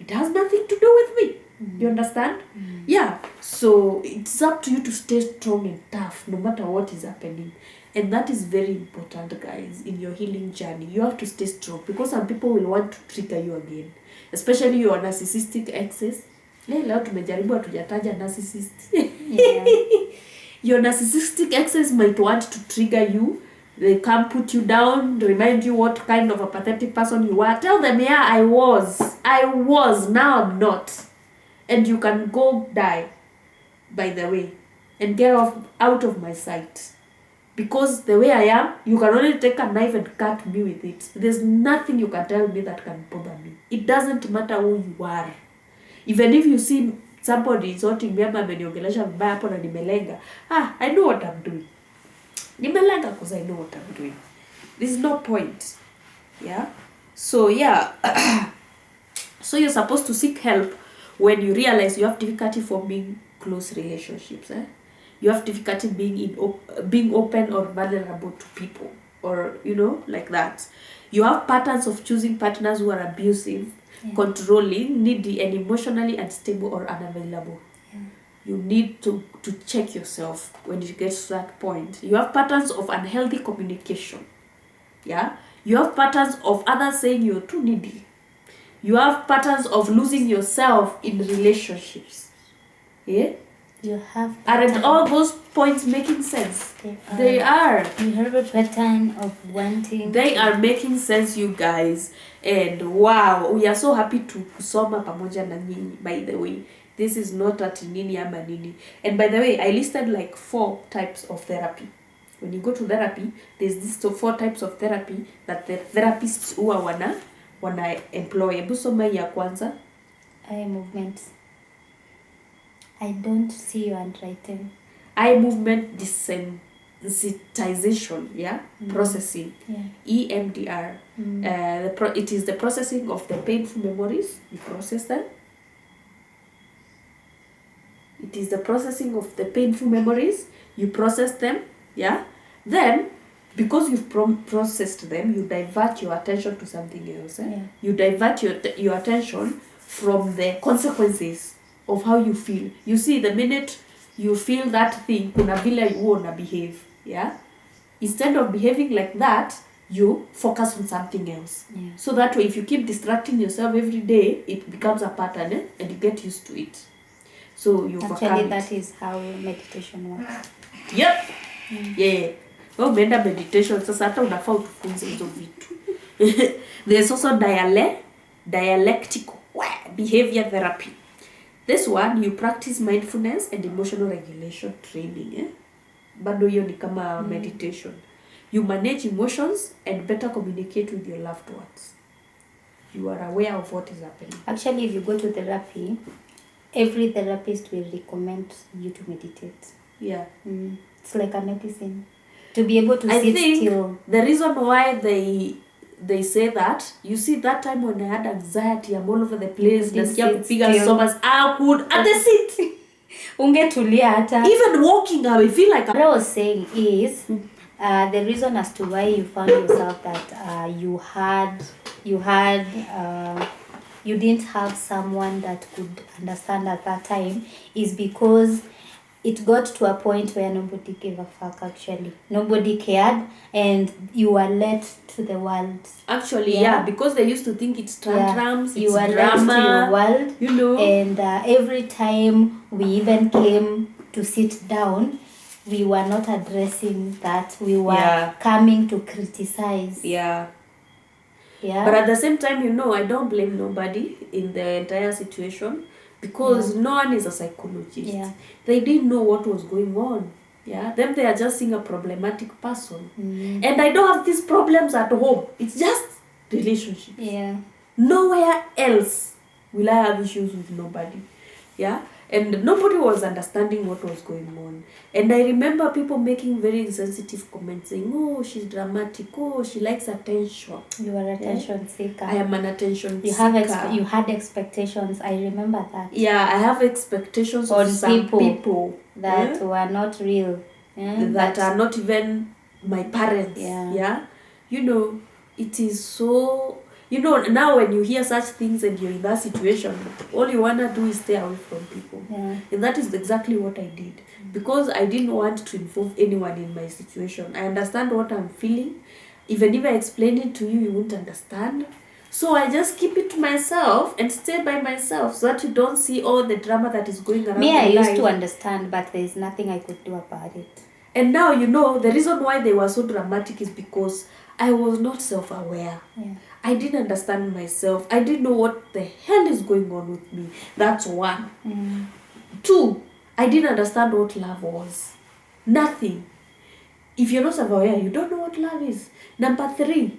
It has nothing to do with me. You understand? Yeah. So it's up to you to stay strong and tough no matter what is happening. And that is very important, guys, in your healing journey. You have to stay strong, because some people will want to trigger you again. Especially your narcissistic exes. Leo tumejaribu hatujataja narcissist. Your narcissistic exes might want to trigger you. They come put you down, remind you what kind of a pathetic person you are. Tell them, yeah, I was, now I'm not. And you can go die, by the way, and get out of my sight. Because the way I am, you can only take a knife and cut me with it. There's nothing you can tell me that can bother me. It doesn't matter who you are. Even if you see somebody insulting me, ama ameniongelesha vibaya hapo na nimelenga, I know what I'm doing. Nimelenga because I know what I'm doing. There's no point. Yeah? So, yeah. So you're supposed to seek help when you realize you have difficulty forming close relationships. You have difficulty being open or vulnerable to people, or like that. You have patterns of choosing partners who are abusive, controlling, needy, and emotionally unstable or unavailable. You need to check yourself when you get to that point. You have patterns of unhealthy communication. You have patterns of others saying you're too needy. You have patterns of losing yourself in relationships. You have aren't all those points making sense? They are. You have a pattern of wanting. They are making sense, you guys. And wow, we are so happy to kusoma pamoja na nyinyi, by the way. This is not ati nini ama nini. And by the way, I listed like 4 types of therapy. When you go to therapy, there's these 4 types of therapy that the therapists who are wana employ. Ebu soma ya kwanza. Eye movements. I don't see your handwriting. Eye movement desensitization, processing, EMDR. It is the processing of the painful memories. You process them. It is the processing of the painful memories. You process them, Then, because you've processed them, you divert your attention to something else. You divert your attention from the consequences of how you feel. You see, the minute you feel that thing, kuna vile you wanna behave, Instead of behaving like that, you focus on something else. So that way, if you keep distracting yourself every day, it becomes a pattern, and you get used to it. So you actually, that is how meditation works. Yep. Yeah. Well, meditation, sasa hata unafaa utufunze hizo vitu. There's also dialectical behavior therapy. This one, you practice mindfulness and emotional regulation training. Bado hiyo ni kama meditation. You manage emotions and better communicate with your loved ones. You are aware of what is happening. Actually, if you go to therapy, every therapist will recommend you to meditate. Yeah. It's like a medicine. To be able to I sit think still. the reason why they say that, you see, that time when I had anxiety, I'm all over the place, nasikia kupiga so much, I could at the seat. Ungetulia hata. Even walking, I feel like what I was saying is the reason as to why you found yourself that you didn't have someone that could understand at that time is because it got to a point where nobody gave a fuck. Actually, nobody cared, and you were left to the world. Actually, yeah, because they used to think it's tantrums, you it's were drama, left to your world, you know. And every time we even came to sit down, we were not addressing that. We were coming to criticize. Yeah. Yeah. But at the same time, you know, I don't blame nobody in the entire situation, because no one is a psychologist. Yeah. They didn't know what was going on. Yeah. Them, they are just seeing a problematic person. And I don't have these problems at home. It's just relationships. Yeah. Nowhere else will I have issues with nobody. Yeah. And nobody was understanding what was going on. And I remember people making very insensitive comments saying, oh, she's dramatic. Oh, she likes attention. You are attention seeker. I am an attention seeker. You had expectations. I remember that. Yeah, I have expectations on some people that were not real. That are not even my parents. Yeah. You know, it is so... You know, now when you hear such things and you're in that situation, all you want to do is stay away from people. Yeah. And that is exactly what I did. Because I didn't want to involve anyone in my situation. I understand what I'm feeling. Even if I explain it to you, you won't understand. So I just keep it to myself and stay by myself so that you don't see all the drama that is going around. I used to understand, but there's nothing I could do about it. And now, you know, the reason why they were so dramatic is because I was not self-aware. Yeah. I didn't understand myself. I didn't know what the hell is going on with me. That's one. 2, I didn't understand what love was. Nothing. If you're not self-aware, you don't know what love is. Number 3,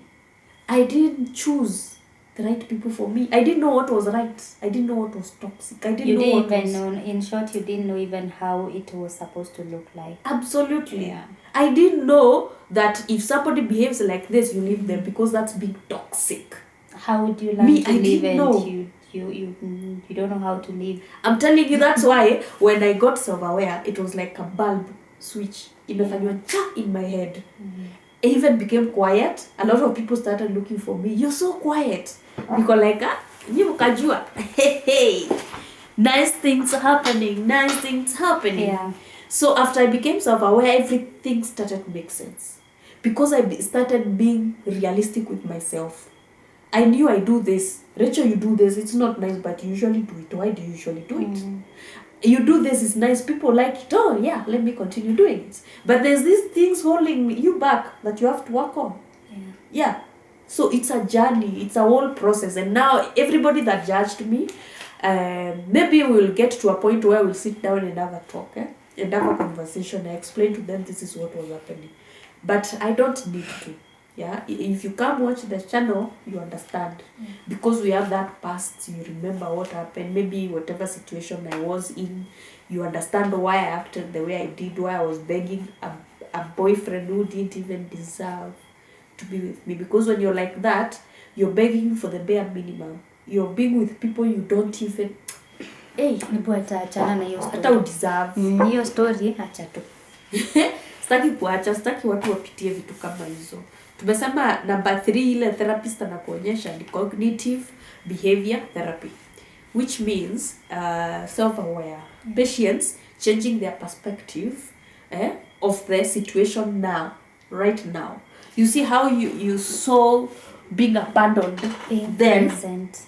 I didn't choose the right people for me. I didn't know what was right. I didn't know what was toxic. I didn't know what was... In short, you didn't know even how it was supposed to look like. Absolutely. Yeah. I didn't know that if somebody behaves like this, you leave them, because that's being toxic. How would you learn to live and you don't know how to live? I'm telling you, that's why when I got self-aware, it was like a bulb switch in my head. I even became quiet. A lot of people started looking for me. You're so quiet. Because like, hey, nice things happening. Yeah. So after I became self-aware, everything started to make sense. Because I started being realistic with myself. I knew I do this. Rachel, you do this. It's not nice, but you usually do it. Why do you usually do it? You do this, it's nice. People like it. Oh, yeah, let me continue doing it. But there's these things holding you back that you have to work on. Yeah. So it's a journey. It's a whole process. And now everybody that judged me, maybe we'll get to a point where we'll sit down and have a talk. And have a conversation. I explain to them this is what was happening. But I don't need to. Yeah, if you come watch the channel, you understand. Because we have that past, you remember what happened. Maybe whatever situation I was in, you understand why I acted the way I did, why I was begging a boyfriend who didn't even deserve to be with me. Because when you're like that, you're begging for the bare minimum. You're being with people you don't even... Hey, hata udeserve. Hiyo story acha tu. Sitaki kuacha, sitaki watu wapitie vitu kama hizo. Tumesema number 3 ile therapist anakuonyesha ni cognitive behavior therapy, which means self-aware. Patients changing their perspective of the situation now, right now. You see how you saw being abandoned then. Present.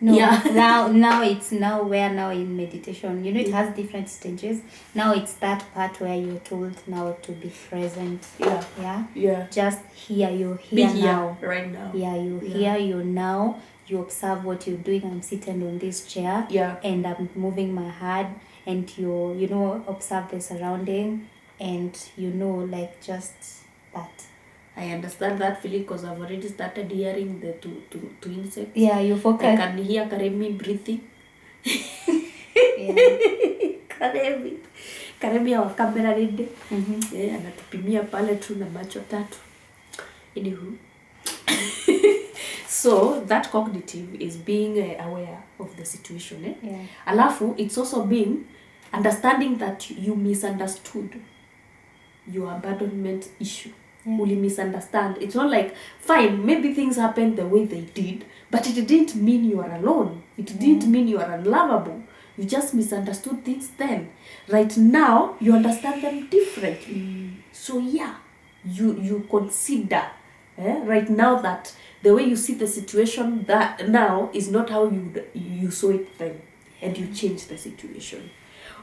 No, yeah. now it's now in meditation. You know, it has different stages. Now it's that part where you're told now to be present. Yeah. Just you're here now. Right now. Yeah, you're here, you're now. You observe what you're doing. I'm sitting on this chair. Yeah. And I'm moving my head. And you observe the surrounding. and like just that. I understand that feeling because I've already started hearing the two insects. Yeah, you focus. I can hear Karemi breathing. Yeah. Karemi our camera ready. Anatupimia pale tu na macho tatu. Anywho. So that cognitive is being aware of the situation. Yeah. Alafu, it's also being understanding that you misunderstood your abandonment issue. Yeah. Will you misunderstand? It's not like, fine, maybe things happened the way they did, but it didn't mean you are alone. It didn't mean you are unlovable. You just misunderstood things then. Right now, you understand them differently. So yeah, you consider right now that the way you see the situation that now is not how you saw it then, and you change the situation.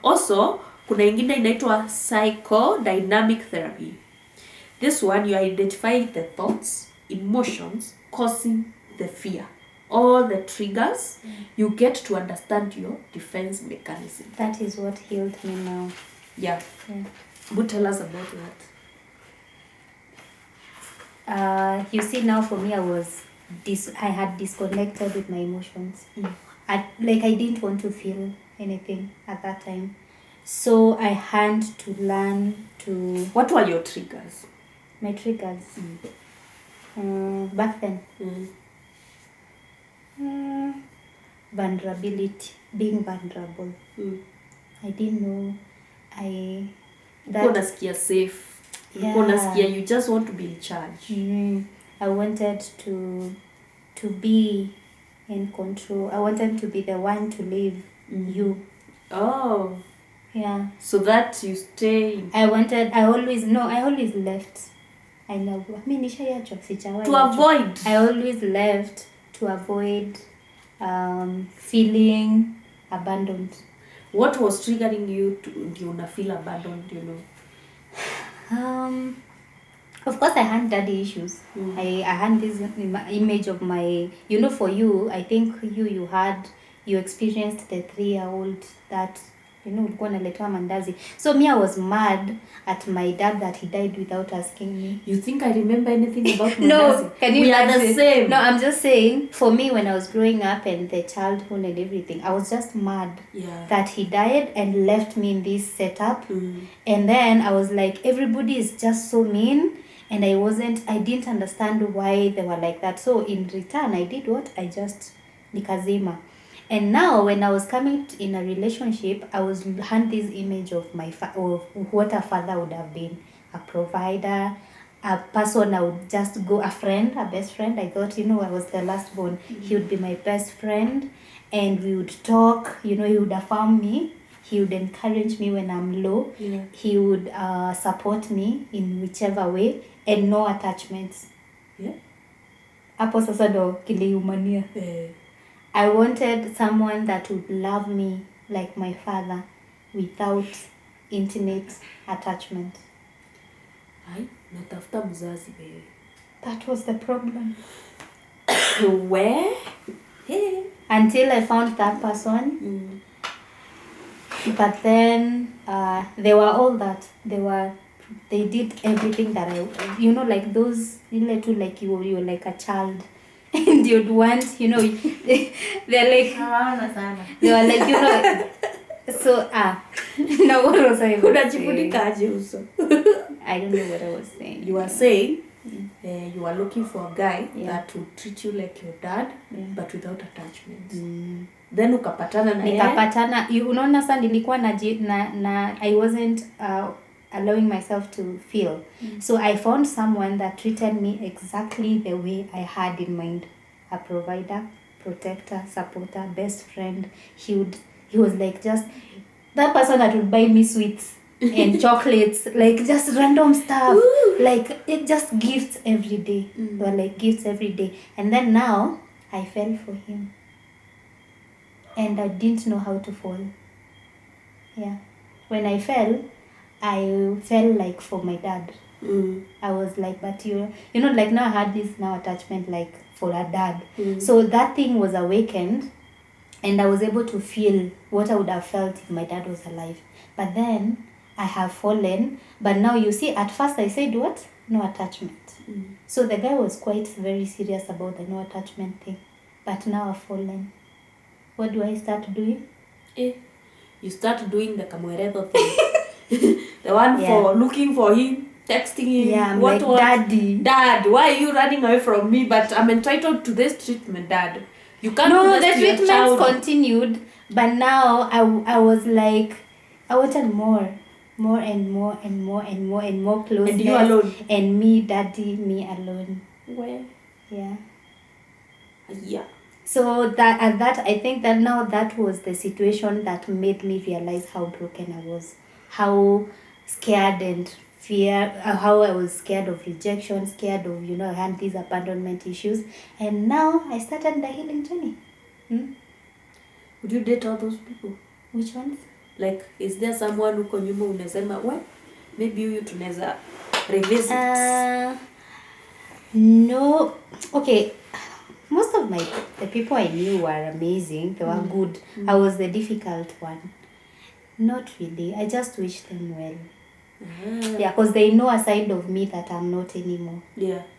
Also, kuna ingine inaitwa psychodynamic therapy. This one, you identify the thoughts, emotions causing the fear, all the triggers. You get to understand your defense mechanism. That is what healed me now. Yeah. But tell us about that. You see, now for me, I had disconnected with my emotions. I didn't want to feel anything at that time. So I had to learn to... What were your triggers? My triggers? Back then? Vulnerability. Being vulnerable. I didn't know. Unasikia safe. Unasikia you just want to be in charge. I wanted to be in control. I wanted to be the one to leave you. Oh. Yeah. So that you stay. I always left. I know. To avoid. I always left to avoid feeling abandoned. What was triggering you to feel abandoned, Of course, I had daddy issues. I had this image of my, for you, I think you experienced the 3-year-old that, ulikuwa naletewa mandazi. So me, I was mad at my dad that he died without asking me. You think I remember anything about mandazi? No, can you imagine? We are the same. No, I'm just saying, for me, when I was growing up and the childhood and everything, I was just mad that he died and left me in this setup. And then I was like, everybody is just so mean. And I didn't understand why they were like that. So in return, I did what? I just nikazima. And now when I was coming in a relationship, I had this image of of what a father would have been. A provider, a person I would just go, a best friend. I thought, I was the last born. He would be my best friend. And we would talk, he would affirm me. He would encourage me when I'm low. He would support me in whichever way. And no attachments. Hapo sasa ndo kiliumania. I wanted someone that would love me like my father without intimate attachment. Natafuta mzazi wewe. That was the problem. Where? Until I found that person. But then they were all that. They did everything that like those, like you're like a child. And you'd want, they're like, they were like, so, now what was I saying? I don't know what I was saying. You were saying you are looking for a guy that would treat you like your dad, but without attachment. Then ukapatana na yeye. Nikapatana, unaona sasa nilikuwa na I wasn't allowing myself to feel. So I found someone that treated me exactly the way I had in mind. A provider, protector, supporter, best friend. He was like just that person that would buy me sweets and chocolates, like just random stuff. Ooh. Like it just gifts every day. They were like gifts every day. And then now I fell for him. And I didn't know how to fall. Yeah. When I fell like for my dad. I was like, but like now I had this attachment like for a dad. So that thing was awakened and I was able to feel what I would have felt if my dad was alive. But then I have fallen. But now you see, at first I said what? No attachment. So the guy was quite very serious about the no attachment thing. But now I've fallen. What do I start doing? You start doing the Kamweredo thing. The one for looking for him, texting him. Yeah, I'm like, Daddy. Dad, why are you running away from me? But I'm entitled to this treatment, Dad. You can't do No, this the to your child. treatments continued. But now I was like, I wanted more and more and more and more and more closeness. And you alone. And me, Daddy, me alone. Where? Yeah. Yeah. So that I think that now that was the situation that made me realize how broken I was, how scared and fear, how I was scared of rejection, scared of, I had these abandonment issues, and now I started the healing journey. Would you date all those people? Which ones? Like, is there someone who nyuma unasema, well, maybe you tunaweza revisit? No. Okay. Most of the people I knew were amazing. They were good. I was the difficult one. Not really. I just wish them well. Yeah, because they know a side of me that I'm not anymore.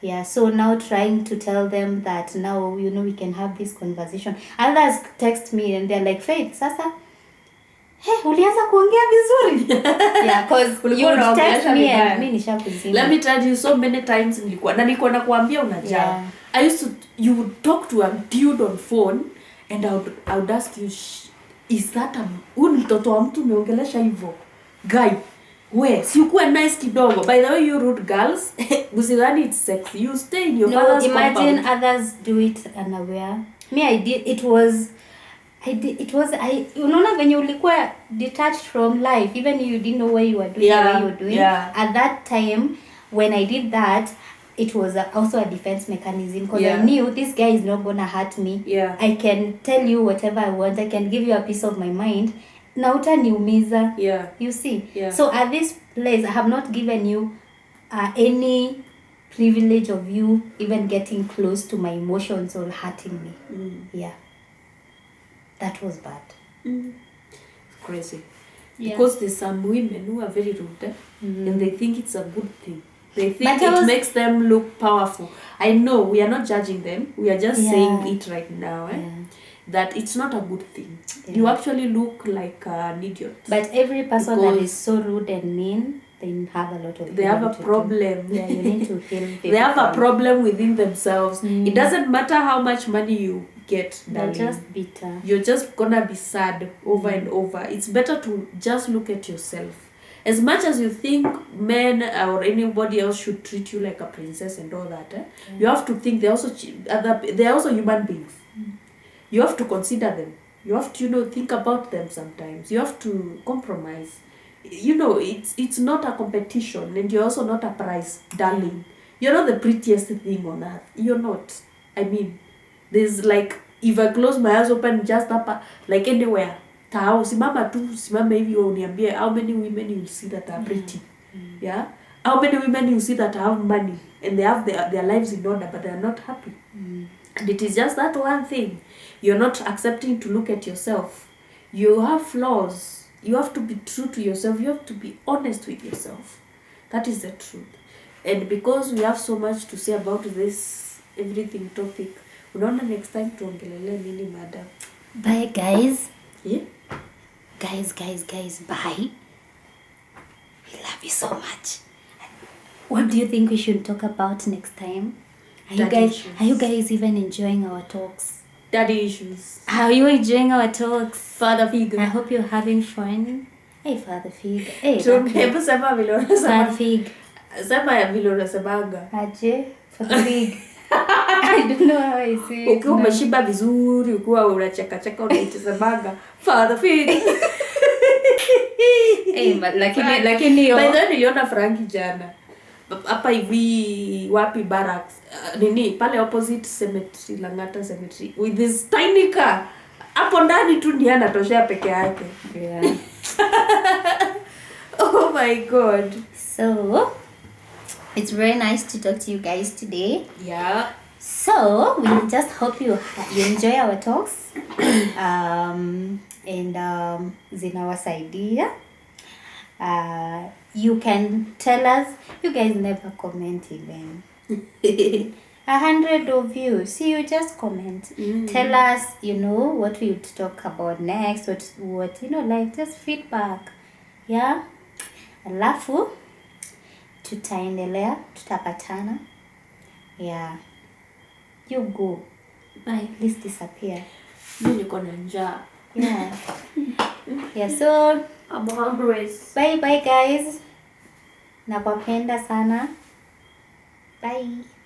Yeah. So now trying to tell them that now, we can have this conversation. Others text me and they're like, Faith, sasa, hey, ulianza kuongea vizuri. Yeah, because you text me and me nishakuzima. Let me tell you, so many times nilikuwa na kuambia unajaa. You would talk to a dude on phone and I would ask you, is that huyu mtoto wa mtu umeongelesha hivyo? Guy, si ukuwe nice kidogo. By the way, you rude girls, usidhani it's sexy. You stay in your father's compound. No, imagine others do it unaware. Me, I did. It was, unaona venye ulikuwa detached from life, even you didn't know what you were doing, what you were doing. Yeah. At that time, when I did that, it was also a defense mechanism, because I knew this guy is not gonna hurt me. I can tell you whatever I want. I can give you a piece of my mind. Na utaniumiza. You see. So at this place, I have not given you any privilege of you even getting close to my emotions or hurting me. Yeah. That was bad. Crazy. Because there's some women who are very rude and they think it's a good thing. They think it makes them look powerful. I know, we are not judging them. We are just saying it right now. That it's not a good thing. You actually look like an idiot. But every person that is so rude and mean, they have a lot of... They have a problem. Yeah, you need to heal people. They have a problem within themselves. It doesn't matter how much money you get, they're just bitter. You're just gonna be sad over and over. It's better to just look at yourself. As much as you think men or anybody else should treat you like a princess and all that, you have to think they're also human beings. You have to consider them. You have to, think about them sometimes. You have to compromise. It's not a competition, and you're also not a prize, darling. You're not the prettiest thing on earth. You're not. I mean, there's like, if I close my eyes open just up, like anywhere, simama hivi uniambie how many women you see that are pretty. Yeah? How many women you see that have money and they have their lives in order, but they are not happy. And it is just that one thing. You're not accepting to look at yourself. You have flaws. You have to be true to yourself. You have to be honest with yourself. That is the truth. And because we have so much to say about this everything topic, unaona next time tuongelele nini madam? Bye guys. Yeah? Guys, bye. We love you so much. What do you think we should talk about next time? Are you guys even enjoying our talks? Daddy issues. Are you enjoying our talks? Father figure. I hope you're having fun. Hey, Father Fig. Hey, hebu sema vile unasema. Father Fig. Sema ya vile unasemanga. Aje, Father Fig. I don't know how I say it. Ukiwa umeshiba vizuri, ukiwa unacheka unaisemanga Father Fig. Lakini yo. By the way, niliona Frankie jana. Hapa hivi wapi barracks nini pale opposite cemetery, Langata cemetery, with this tiny car hapo ndani tu ndiye anatoshea peke yake. Oh my god. So it's very nice to talk to you guys today. So we just hope you enjoy our talks and zinawasaidia. You can tell us. You guys never comment even. 100 of you. See, you just comment. Tell us, what we would talk about next. What like just feedback. Yeah. Alafu tutaendelea, tutapatana. Yeah. You go. Bye. Please disappear. Mimi niko na njaa. Yeah. Yeah, so I'm hungry. bye guys. Nakwapenda sana. Bye.